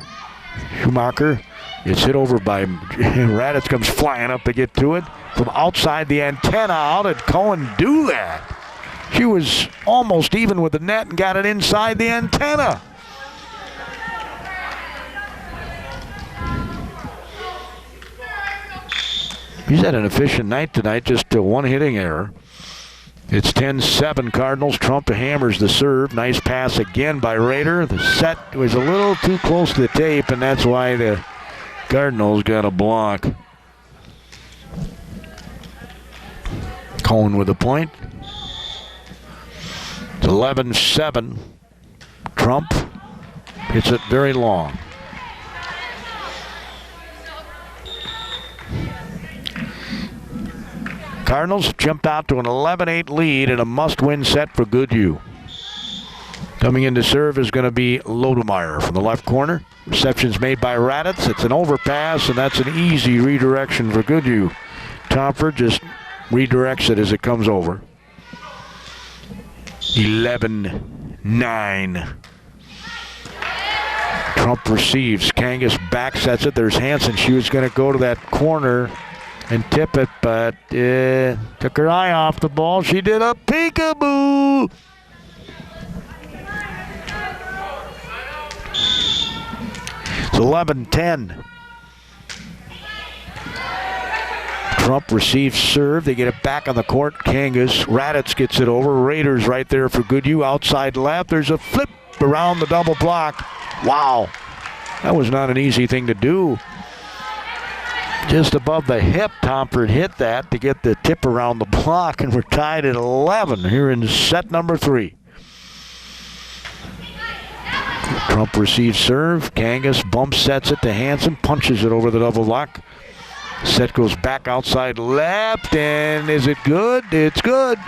Schumacher gets hit over by Raditz, comes flying up to get to it. From outside the antenna, how did Cohen do that? She was almost even with the net and got it inside the antenna. He's had an efficient night tonight, just one hitting error. It's 10-7 Cardinals. Trump hammers the serve. Nice pass again by Rader. The set was a little too close to the tape, and that's why the Cardinals got a block. Cohen with the point. It's 11-7. Trump hits it very long. Cardinals jumped out to an 11-8 lead and a must-win set for Goodhue. Coming in to serve is going to be Lodemeyer from the left corner. Reception's made by Raditz. It's an overpass, and that's an easy redirection for Goodhue. Tomford just redirects it as it comes over. 11-9. Trump receives. Kangas back sets it. There's Hansen. She was going to go to that corner and tip it, but took her eye off the ball. She did a peekaboo. It's 11-10. Trump receives serve. They get it back on the court. Kangas. Raditz gets it over. Raiders right there for Goodhue. Outside left. There's a flip around the double block. Wow. That was not an easy thing to do. Just above the hip, Tomford hit that to get the tip around the block, and we're tied at 11 here in set number 3. Trump receives serve. Kangas bump sets it to Hansen, punches it over the double block. Set goes back outside left, and is it good? It's good.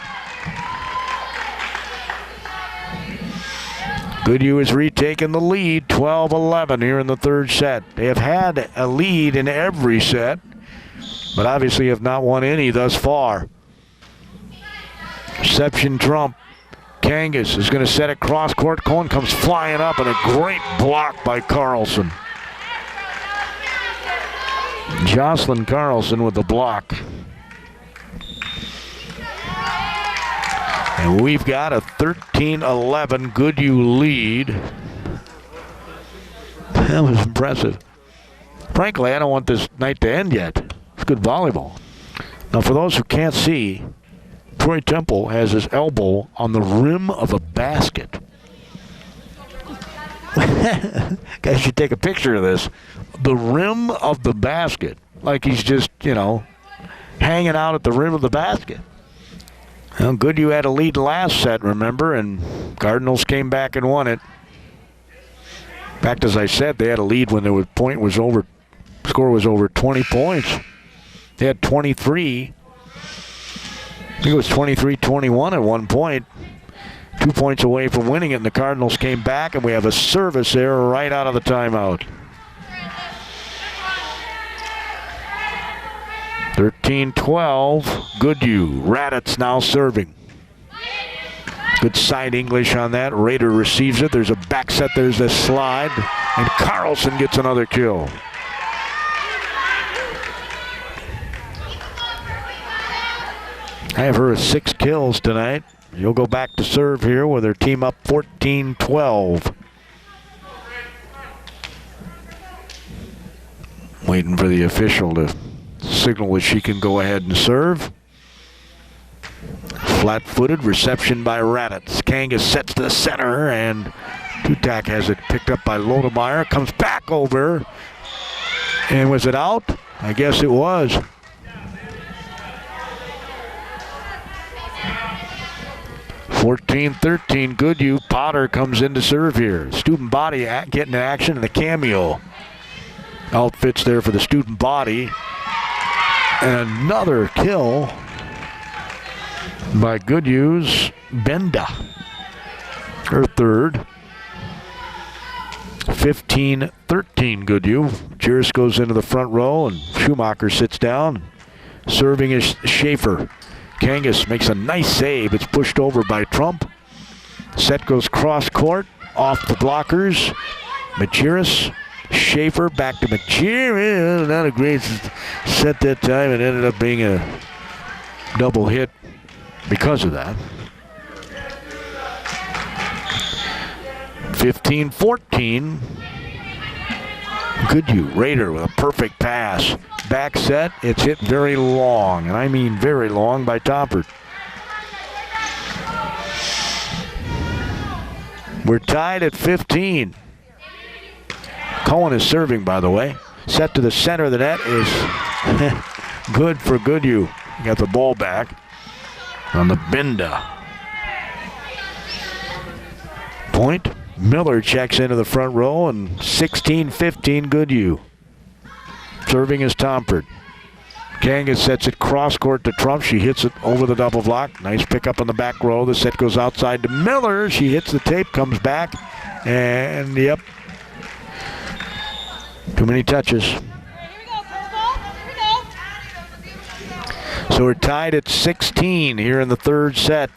Goodhue has retaken the lead, 12-11 here in the third set. They have had a lead in every set, but obviously have not won any thus far. Reception Trump. Kangas is going to set it cross court. Cohen comes flying up, and a great block by Carlson. Jocelyn Carlson with the block. And we've got a 13-11 Goodhue lead. That was impressive. Frankly, I don't want this night to end yet. It's good volleyball. Now, for those who can't see, Troy Temple has his elbow on the rim of a basket. Guys should take a picture of this. The rim of the basket. Like he's just, hanging out at the rim of the basket. Well, Goodhue had a lead last set, remember, and Cardinals came back and won it. In fact, as I said, they had a lead when the score was over 20 points. They had 23. I think it was 23-21 at one point. 2 points away from winning it, and the Cardinals came back, and we have a service error right out of the timeout. 13-12, Goodhue. Raditz now serving. Good side English on that. Rader receives it. There's a back set. There's a slide. And Carlson gets another kill. I have her with 6 kills tonight. She'll go back to serve here with her team up 14-12. Waiting for the official to signal that she can go ahead and serve. Flat-footed reception by Raditz. Kangas sets to the center, and Tutak has it picked up by Lodemeyer. Comes back over. And was it out? I guess it was. 14-13, Goodhue. Potter comes in to serve here. Student body getting action in the cameo. Outfits there for the student body. And another kill by Goodhue's Benda. Her third. 15-13, Goodhue. Majerus goes into the front row and Schumacher sits down. Serving is Schaefer. Kangas makes a nice save. It's pushed over by Trump. Set goes cross court, off the blockers. Majerus, Schaefer, back to Majerus. Not a great set that time. It ended up being a double hit because of that. 15-14. Goodhue. Raider with a perfect pass. Back set, it's hit very long, and I mean very long, by Toppert. We're tied at 15. Cohen is serving, by the way. Set to the center of the net is good for Goodhue. Got the ball back on the Benda. Point. Miller checks into the front row, and 16-15 Goodhue. Serving is Tompert. Kangas sets it cross court to Trump. She hits it over the double block. Nice pickup on the back row. The set goes outside to Miller. She hits the tape, comes back, and yep. Too many touches. So we're tied at 16 here in the third set.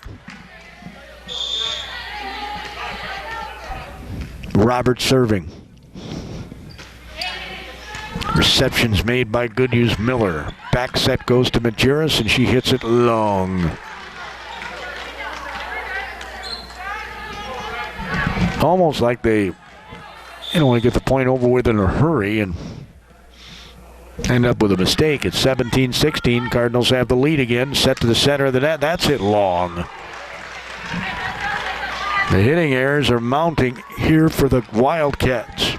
Robert serving. Receptions made by Goodhue's Miller. Back set goes to Majerus, and she hits it long. Almost like they want to get the point over with in a hurry and end up with a mistake. It's 17-16. Cardinals have the lead again. Set to the center of the net. That's hit long. The hitting errors are mounting here for the Wildcats.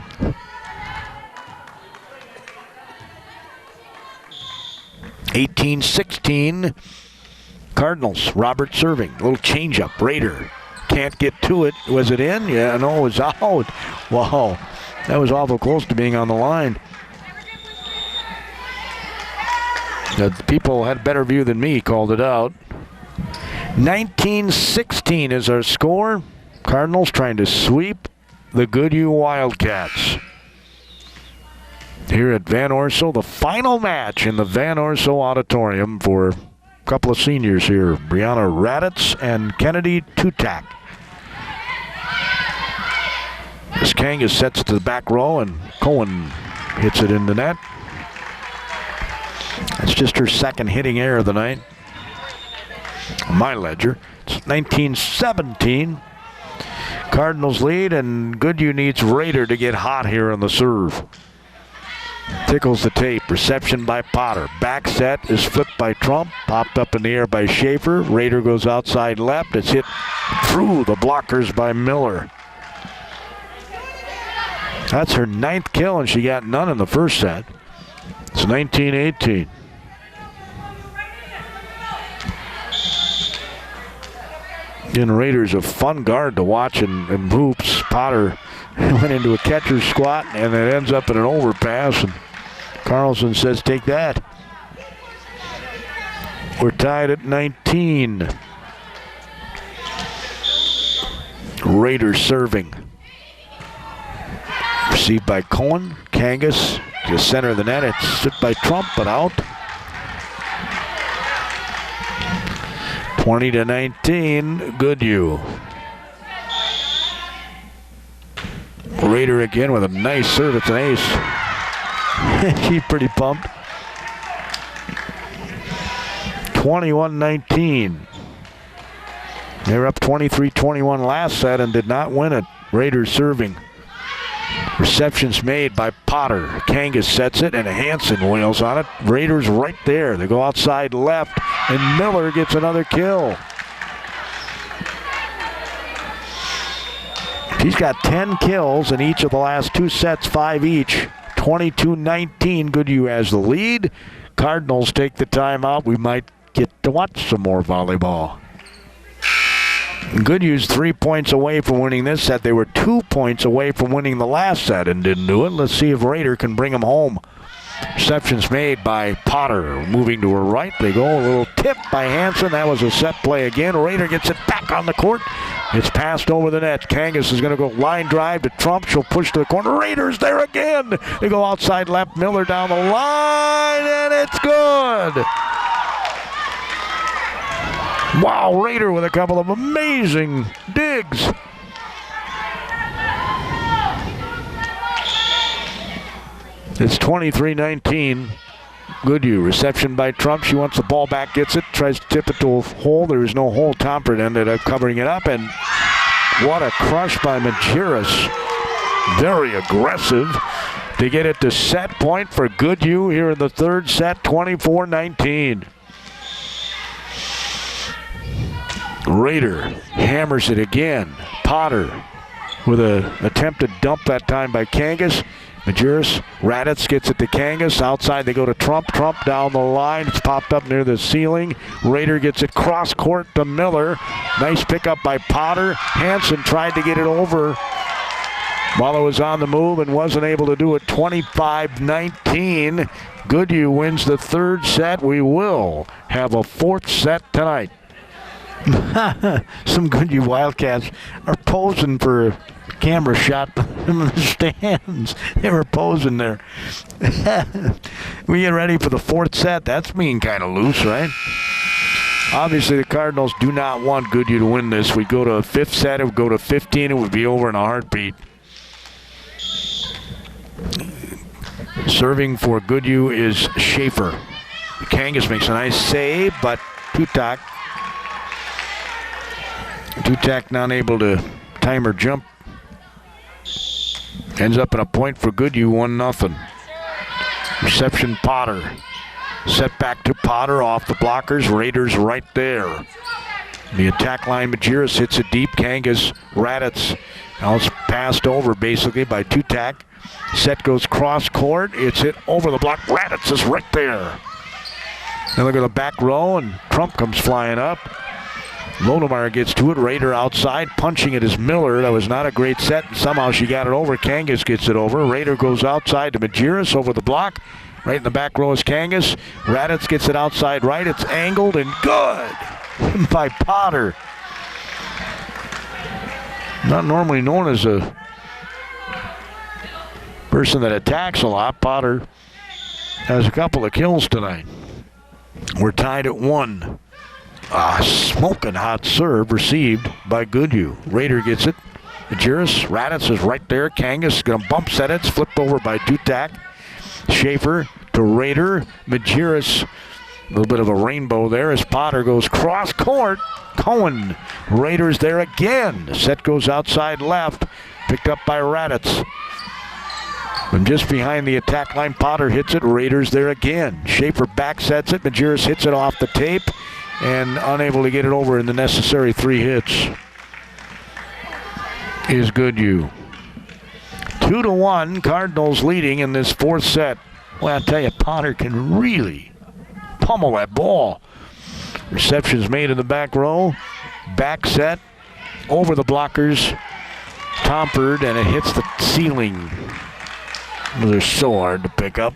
18-16, Cardinals. Robert serving. A little changeup. Raider can't get to it. Was it in? Yeah, no, it was out. Wow, that was awful close to being on the line. The people had a better view than me, called it out. 19-16 is our score. Cardinals trying to sweep the Goodhue Wildcats. Here at Van Orso, the final match in the Van Orso Auditorium for a couple of seniors here, Brianna Raditz and Kennedy Tutak. As Kangas sets to the back row and Cohen hits it in the net. That's just her second hitting error of the night. On my ledger. It's 19-17. Cardinals lead, and Goodhue needs Raider to get hot here on the serve. Tickles the tape. Reception by Potter. Back set is flipped by Trump. Popped up in the air by Schaefer. Raider goes outside left. It's hit through the blockers by Miller. That's her 9th kill, and she got none in the first set. It's 19-18. And Raiders a fun guard to watch in hoops. Potter went into a catcher's squat, and it ends up in an overpass. And Carlson says, take that. We're tied at 19. Raiders serving. Received by Cohen. Kangas to the center of the net. It's hit by Trump, but out. 20-19, Goodhue. Raider again with a nice serve. It's an ace. She's pretty pumped. 21-19. They were up 23-21 last set and did not win it. Raiders serving. Receptions made by Potter. Kangas sets it, and Hansen wheels on it. Raiders right there. They go outside left, and Miller gets another kill. She's got 10 kills in each of the last 2 sets, 5 each. 22-19, Goodhue has the lead. Cardinals take the timeout. We might get to watch some more volleyball. Goodhue's 3 points away from winning this set. They were 2 points away from winning the last set and didn't do it. Let's see if Raider can bring them home. Reception's made by Potter. Moving to her right, they go. A little tip by Hansen. That was a set play again. Raider gets it back on the court. It's passed over the net. Kangas is going to go line drive to Trump. She'll push to the corner. Raiders there again. They go outside left. Miller down the line, and it's good. Wow, Raider with a couple of amazing digs. It's 23-19. Goodhue. Reception by Trump. She wants the ball back, gets it, tries to tip it to a hole. There is no hole. Tompert ended up covering it up, and what a crush by Majerus. Very aggressive to get it to set point for Goodhue here in the third set, 24-19. Raider hammers it again. Potter with an attempted dump that time by Kangas. Majerus, Raditz gets it to Kangas. Outside they go to Trump. Trump down the line. It's popped up near the ceiling. Raider gets it cross court to Miller. Nice pickup by Potter. Hansen tried to get it over while it was on the move and wasn't able to do it. 25-19. Goodhue wins the third set. We will have a fourth set tonight. Some Goodhue Wildcats are posing for a camera shot in the stands. They were posing there. We get ready for the fourth set. That's being kind of loose, right? Obviously, the Cardinals do not want Goodhue to win this. We go to a fifth set. It would go to 15. It would be over in a heartbeat. Serving for Goodhue is Schaefer. Kangas makes a nice save, but Tutak not able to time her jump. Ends up in a point for Goodhue, 1-0. Reception Potter. Set back to Potter off the blockers. Raiders right there. The attack line, Majerus hits it deep. Kangas, Raditz. Now it's passed over basically by Tutak. Set goes cross court. It's hit over the block. Raditz is right there. Then look at the back row, and Trump comes flying up. Lodemeyer gets to it. Raider outside. Punching it is Miller. That was not a great set. And somehow she got it over. Kangas gets it over. Raider goes outside to Majerus over the block. Right in the back row is Kangas. Raditz gets it outside right. It's angled and good by Potter. Not normally known as a person that attacks a lot. Potter has a couple of kills tonight. We're tied at 1. Smoking hot serve received by Goodhue. Raider gets it. Majerus, Raditz is right there. Kangas going to bump set it. It's flipped over by Tutak. Schaefer to Raider. Majerus, a little bit of a rainbow there as Potter goes cross court. Cohen. Raiders there again. The set goes outside left. Picked up by Raditz. From just behind the attack line, Potter hits it. Raiders there again. Schaefer back sets it. Majerus hits it off the tape and unable to get it over in the necessary 3 hits is Goodhue. 2-1, Cardinals leading in this fourth set. Well, I tell you, Potter can really pummel that ball. Reception's made in the back row. Back set, over the blockers. Tompert, and it hits the ceiling. They're so hard to pick up.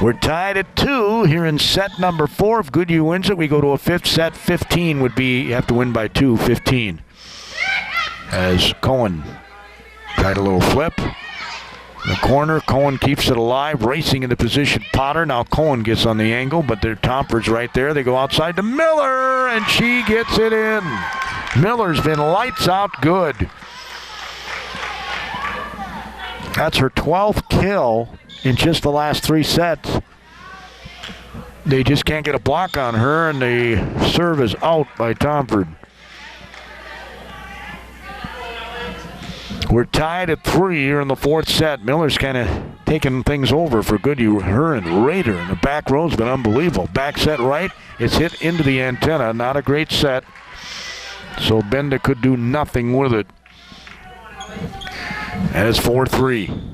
We're tied at 2 here in set number 4. If Goodhue wins it, we go to a fifth set. 15 would be, you have to win by 2, 15. As Cohen tried a little flip. In the corner, Cohen keeps it alive, racing into position. Potter, now Cohen gets on the angle, but their Tomper's right there. They go outside to Miller, and she gets it in. Miller's been lights out good. That's her 12th kill in just the last 3 sets. They just can't get a block on her, and the serve is out by Tomford. We're tied at 3 here in the fourth set. Miller's kind of taking things over for Goodhue. Her and Raider in the back row has been unbelievable. Back set right. It's hit into the antenna. Not a great set. So Benda could do nothing with it. As 4-3.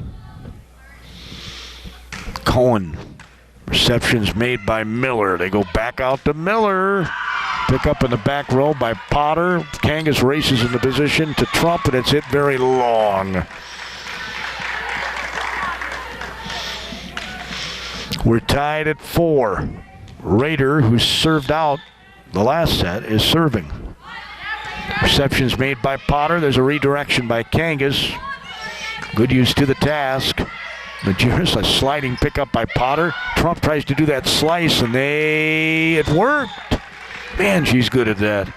Cohen Reception's made by Miller. They go back out to Miller. Pick up in the back row by Potter. Kangas races into position to Trump, and it's hit very long. We're tied at 4. Rader, who served out the last set, is serving. Reception's made by Potter. There's a redirection by Kangas. Goodhue's to the task. Majerus, a sliding pickup by Potter. Trump tries to do that slice, and it worked. Man, she's good at that.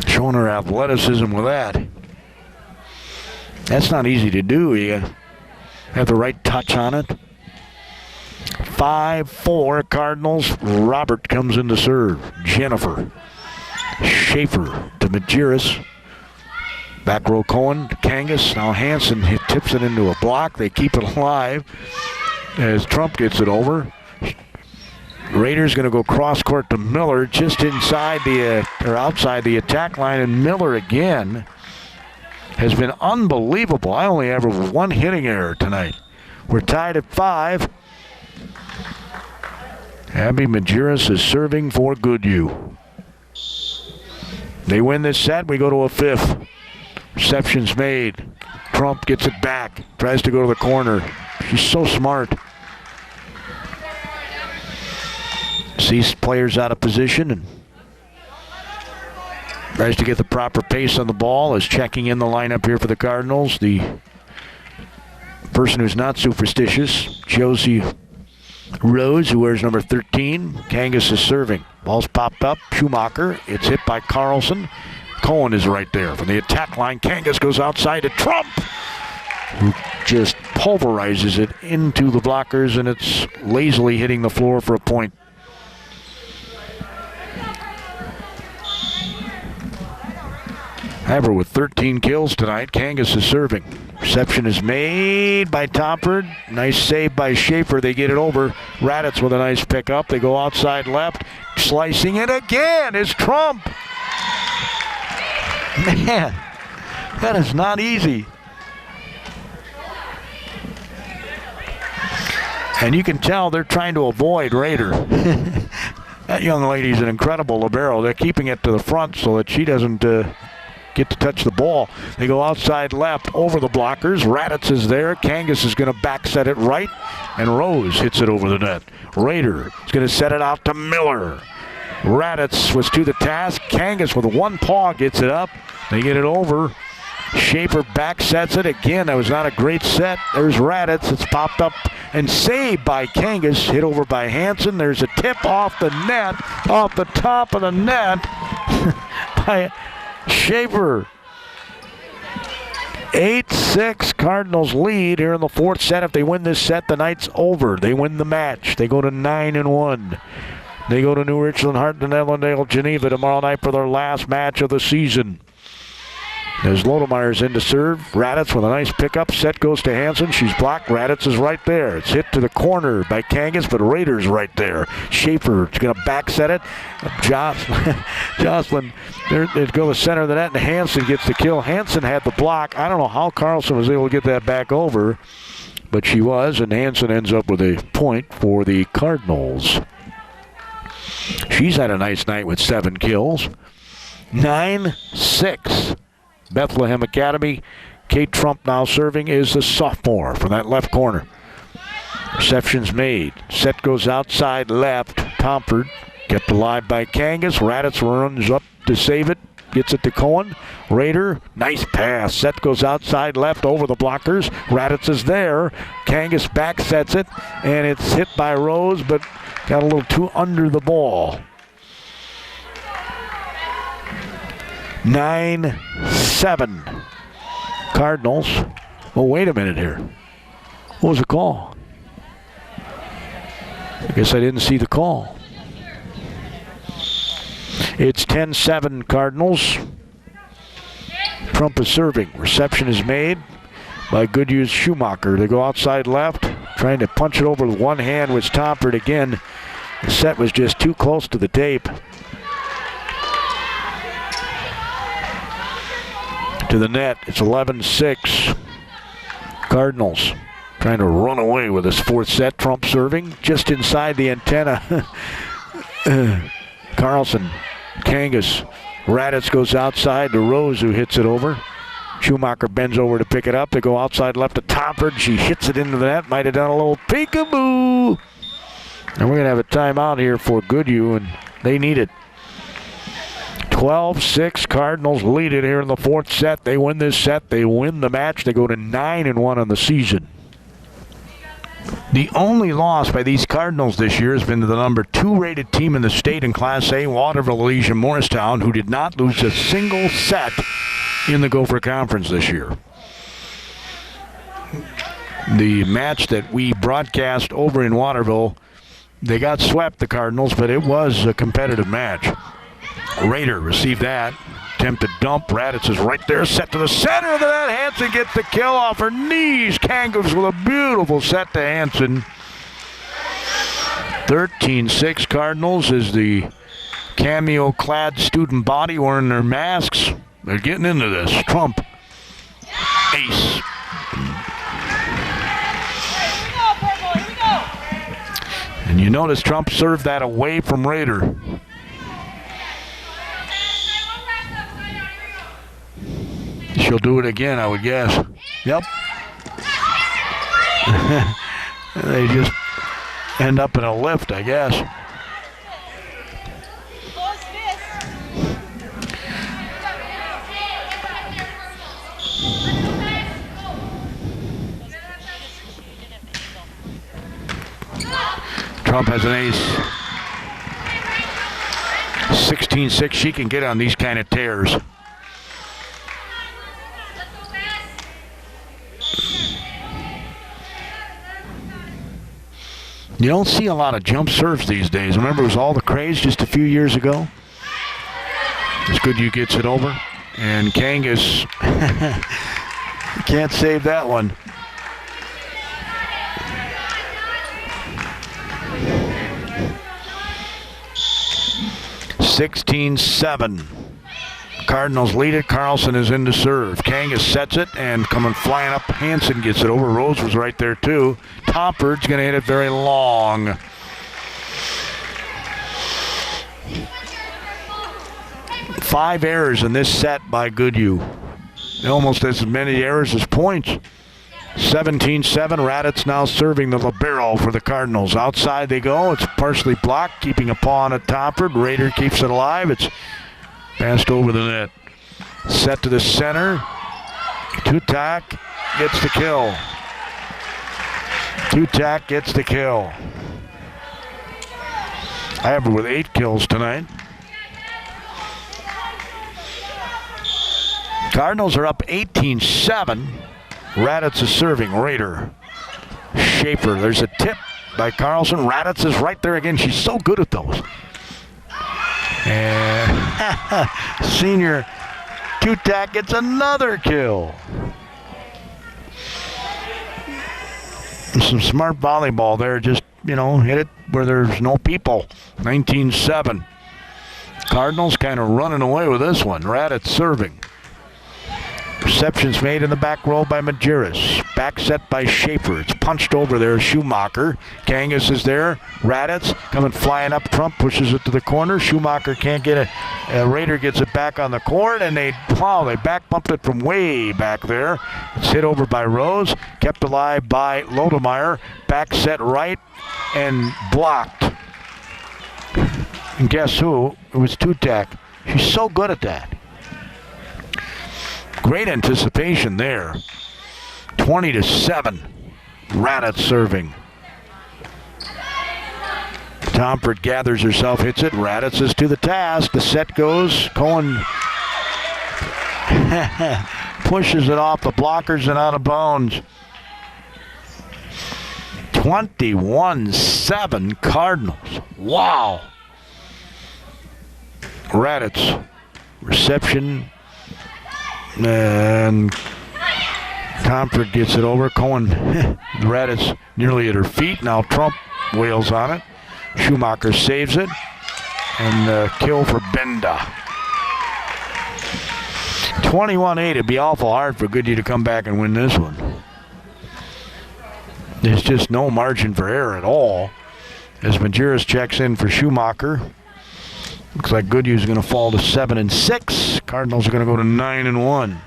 Showing her athleticism with that. That's not easy to do. You have the right touch on it. 5-4 Cardinals. Robert comes in to serve. Jennifer. Schaefer to Majerus. Back row Cohen to Kangas. Now Hansen tips it into a block. They keep it alive as Trump gets it over. Raiders going to go cross court to Miller, just inside or outside the attack line, and Miller again has been unbelievable. I only ever one hitting error tonight. We're tied at 5. Abby Majerus is serving for Goodhue. They win this set. We go to a 5th. Reception's made. Trump gets it back. Tries to go to the corner. She's so smart. Sees players out of position and tries to get the proper pace on the ball. Is checking in the lineup here for the Cardinals. The person who's not superstitious, Josie Rose, who wears number 13. Kangas is serving. Ball's popped up. Schumacher. It's hit by Carlson. Cohen is right there. From the attack line, Kangas goes outside to Trump, who just pulverizes it into the blockers, and it's lazily hitting the floor for a point. Haber with 13 kills tonight. Kangas is serving. Reception is made by Tompard. Nice save by Schaefer. They get it over. Raditz with a nice pickup. They go outside left. Slicing it again is Trump. Man, that is not easy. And you can tell they're trying to avoid Rader. That young lady's an incredible libero. They're keeping it to the front so that she doesn't get to touch the ball. They go outside left over the blockers. Raditz is there. Kangas is going to back set it right, and Rose hits it over the net. Rader is going to set it out to Miller. Raditz was to the task. Kangas with one paw gets it up. They get it over. Schaefer back sets it again. That was not a great set. There's Raditz. It's popped up and saved by Kangas. Hit over by Hansen. There's a tip off the net, off the top of the net by Schaefer. 8-6 Cardinals lead here in the 4th set. If they win this set, the night's over. They win the match. They go to 9-1. They go to New Richland, Hartland, Ellendale, Geneva tomorrow night for their last match of the season. There's Lodemeyer's in to serve. Raditz with a nice pickup. Set goes to Hansen. She's blocked. Raditz is right there. It's hit to the corner by Kangas, but Rader's right there. Schaefer is going to back set it. Jocelyn, they go to center of the net, and Hansen gets the kill. Hansen had the block. I don't know how Carlson was able to get that back over, but she was, and Hansen ends up with a point for the Cardinals. She's had a nice night with 7 kills. 9-6. Bethlehem Academy. Kate Trump now serving is the sophomore from that left corner. Reception's made. Set goes outside left. Tompard kept alive by Kangas. Raditz runs up to save it. Gets it to Cohen. Rader, nice pass. Set goes outside left over the blockers. Raditz is there. Kangas back sets it, and it's hit by Rose, but got a little too under the ball. 9-7 Cardinals. Oh, wait a minute here. What was the call? I guess I didn't see the call. It's 10-7 Cardinals. Trump is serving. Reception is made by Goodhue's Schumacher. They go outside left, trying to punch it over with one hand with Tompard again. The set was just too close to the tape. To the net, it's 11-6 Cardinals. trying to run away with his fourth set. Trump serving just inside the antenna. Carlson, Kangas, Raditz goes outside to Rose, who hits it over. Schumacher bends over to pick it up. They go outside left to Toppard. She hits it into the net. Might have done a little peekaboo. And we're going to have a timeout here for Goodhue, and they need it. 12-6. Cardinals lead it here in the fourth set. They win this set. They win the match. They go to 9-1 on the season. The only loss by these Cardinals this year has been to the number 2 rated team in the state in Class A, Waterville Elysian Morristown, who did not lose a single set in the Gopher Conference this year. The match that we broadcast over in Waterville, they got swept, the Cardinals, but it was a competitive match. Rader received that. Attempted dump. Raditz is right there, set to the center of the net. Hansen gets the kill off her knees. Kangas with a beautiful set to Hansen. 13-6 Cardinals is the cameo-clad student body wearing their masks. They're getting into this. Trump. Ace. And you notice Trump served that away from Rader. She'll do it again, I would guess. Yep. They just end up in a lift, I guess. Trump has an ace. 16-6. She can get on these kind of tears. You don't see a lot of jump serves these days. Remember, it was all the craze just a few years ago. It's Goodhue gets it over. And Kangas can't save that one. (16-7). Cardinals lead it. Carlson is in to serve. Kangas sets it, and coming flying up, Hansen gets it over. Rose was right there, too. Toppard's going to hit it very long. Five errors in this set by Goodhue. Almost as many errors as points. 17-7. Raditz now serving the libero for the Cardinals. Outside they go. It's partially blocked, keeping a paw on a Toppard. Rader keeps it alive. It's passed over the net. Set to the center. Tutak gets the kill. Tutak gets the kill. I have her with 8 kills tonight. Cardinals are up 18-7. Raditz is serving. Rader. Schaefer. There's a tip by Carlson. Raditz is right there again. She's so good at those. And senior Tutak gets another kill. Some smart volleyball there. Just, hit it where there's no people. 19-7. Cardinals kind of running away with this one. Raditz serving. Receptions made in the back row by Majerus. Back set by Schaefer. It's punched over there. Schumacher. Kangas is there. Raditz coming flying up. Trump pushes it to the corner. Schumacher can't get it. Rader gets it back on the court, and they back bumped it from way back there. It's hit over by Rose. Kept alive by Lodemeyer. Back set right and blocked. And guess who? It was Tutak. She's so good at that. Great anticipation there. 20-7. Raditz serving. Tompert gathers herself, hits it. Raditz is to the task. The set goes. Cohen pushes it off the blockers and out of bounds. 21-7 Cardinals. Wow. Raditz. Reception. And Tompert gets it over. Cohen, Raditz nearly at her feet. Now Trump wails on it. Schumacher saves it. And the kill for Benda. 21-8. It'd be awful hard for Goodhue to come back and win this one. There's just no margin for error at all. As Majerus checks in for Schumacher. Looks like Goodhue's going to fall to 7-6. Cardinals are going to go to 9-1.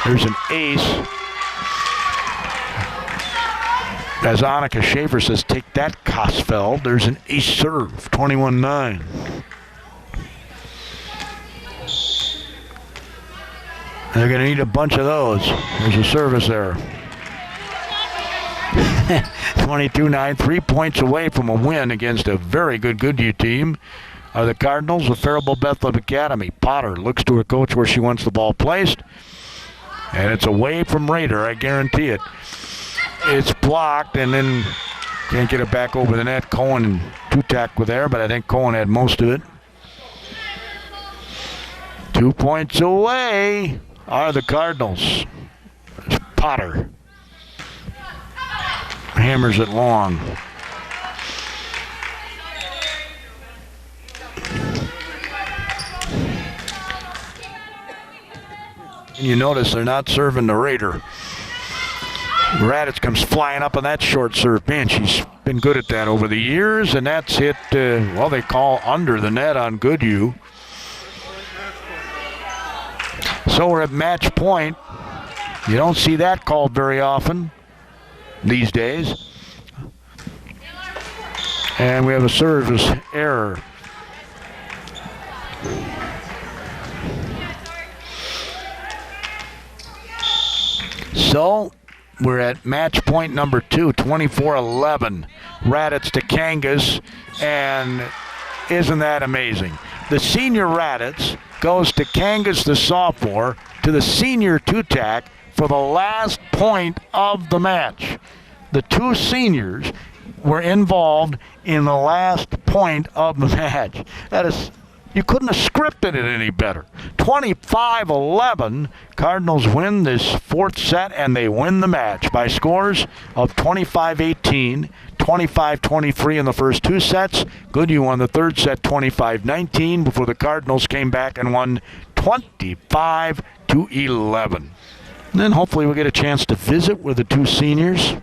There's an ace. As Annika Schaefer says, take that, Kosfeld. There's an ace serve, 21-9. They're going to need a bunch of those. There's a service error. 22-9, 3 points away from a win against a very good Goodhue team are the Cardinals with Faribault Bethlehem Academy. Potter looks to her coach where she wants the ball placed, and it's away from Raider, I guarantee it. It's blocked, and then can't get it back over the net. Cohen and Tutak were there, but I think Cohen had most of it. 2 points away are the Cardinals. There's Potter. Hammers it long. And you notice they're not serving the Raider. Raditz comes flying up on that short serve. Man, she's been good at that over the years, and that's hit, well, they call under the net on Goodhue. So we're at match point. You don't see that called very often these days. And we have a service error. So we're at match point number 2, 24-11. Raditz to Kangas, and isn't that amazing? The senior Raditz goes to Kangas, the sophomore, to the senior Tutak for the last point of the match. The two seniors were involved in the last point of the match. That is, you couldn't have scripted it any better. 25-11, Cardinals win this fourth set, and they win the match by scores of 25-18, 25-23 in the first two sets. Goodhue won the third set 25-19 before the Cardinals came back and won 25-11. And then hopefully we'll get a chance to visit with the two seniors,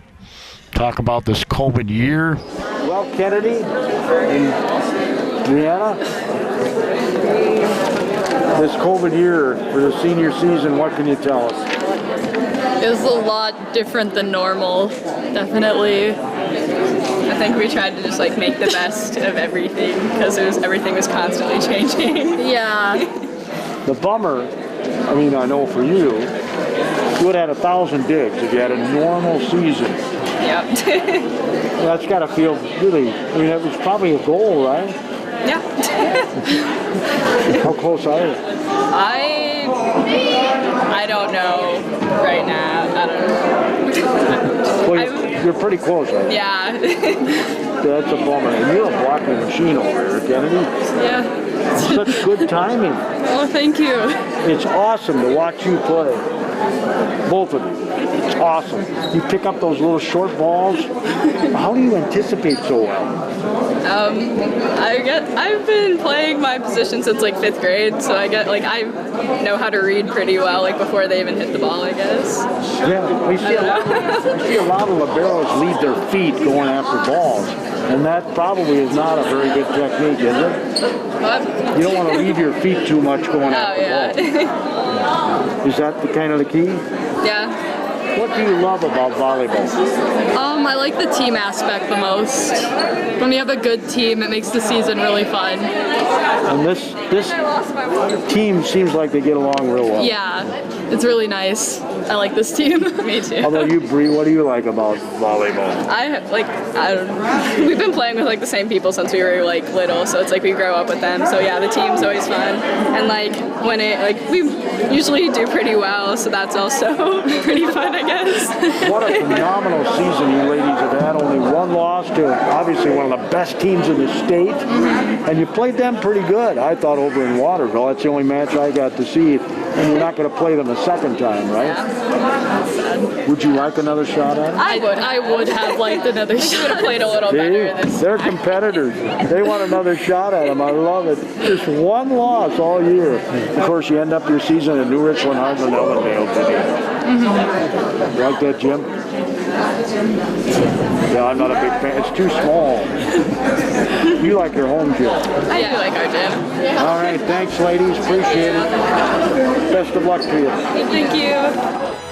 talk about this COVID year. Well, Kennedy and Brianna, this COVID year for the senior season, what can you tell us? It was a lot different than normal, definitely. I think we tried to just like make the best of everything because everything was constantly changing. Yeah. The bummer, I mean, I know for you, you would have had 1,000 digs if you had a normal season. Yep. That's got to feel really, I mean, that was probably a goal, right? Yeah. How close are you? I don't know right now. I don't know. Well, you're pretty close, right? Yeah. That's a bummer. And you're a blocking machine over here, Kennedy. Yeah. Such good timing. Oh, thank you. It's awesome to watch you play. Both of you. It's awesome. You pick up those little short balls. How do you anticipate so well? I've been playing my position since like 5th grade, so I know how to read pretty well, like before they even hit the ball, I guess. Yeah, we see a lot of liberos leave their feet going after balls, and that probably is not a very good technique, is it? What? You don't want to leave your feet too much going after balls. Is that the kind of the key? Yeah. What do you love about volleyball? I like the team aspect the most. When you have a good team, it makes the season really fun. And this team seems like they get along real well. Yeah, it's really nice. I like this team. Me too. How about you, Bree? What do you like about volleyball? I don't know. We've been playing with like the same people since we were like little, so it's like we grow up with them. So yeah, the team's always fun. And like when we usually do pretty well, so that's also pretty fun, I guess. What a phenomenal season you ladies have had. Only one loss to obviously one of the best teams in the state. Mm-hmm. And you played them pretty good, I thought, over in Waterville. That's the only match I got to see. And you're not going to play them a second time, right? Yeah. Would you like another shot at it? I would have liked another shot. Should have played a little better this They're competitors. They want another shot at them. I love it. Just one loss all year. Of course, you end up your season at New Richland, Hartland, Ellendale today. Mm-hmm. Like that, Jim? Yeah, I'm not a big fan. It's too small. You like your home gym. I do like our gym. All right, thanks, ladies. Appreciate it. Best of luck to you. Thank you.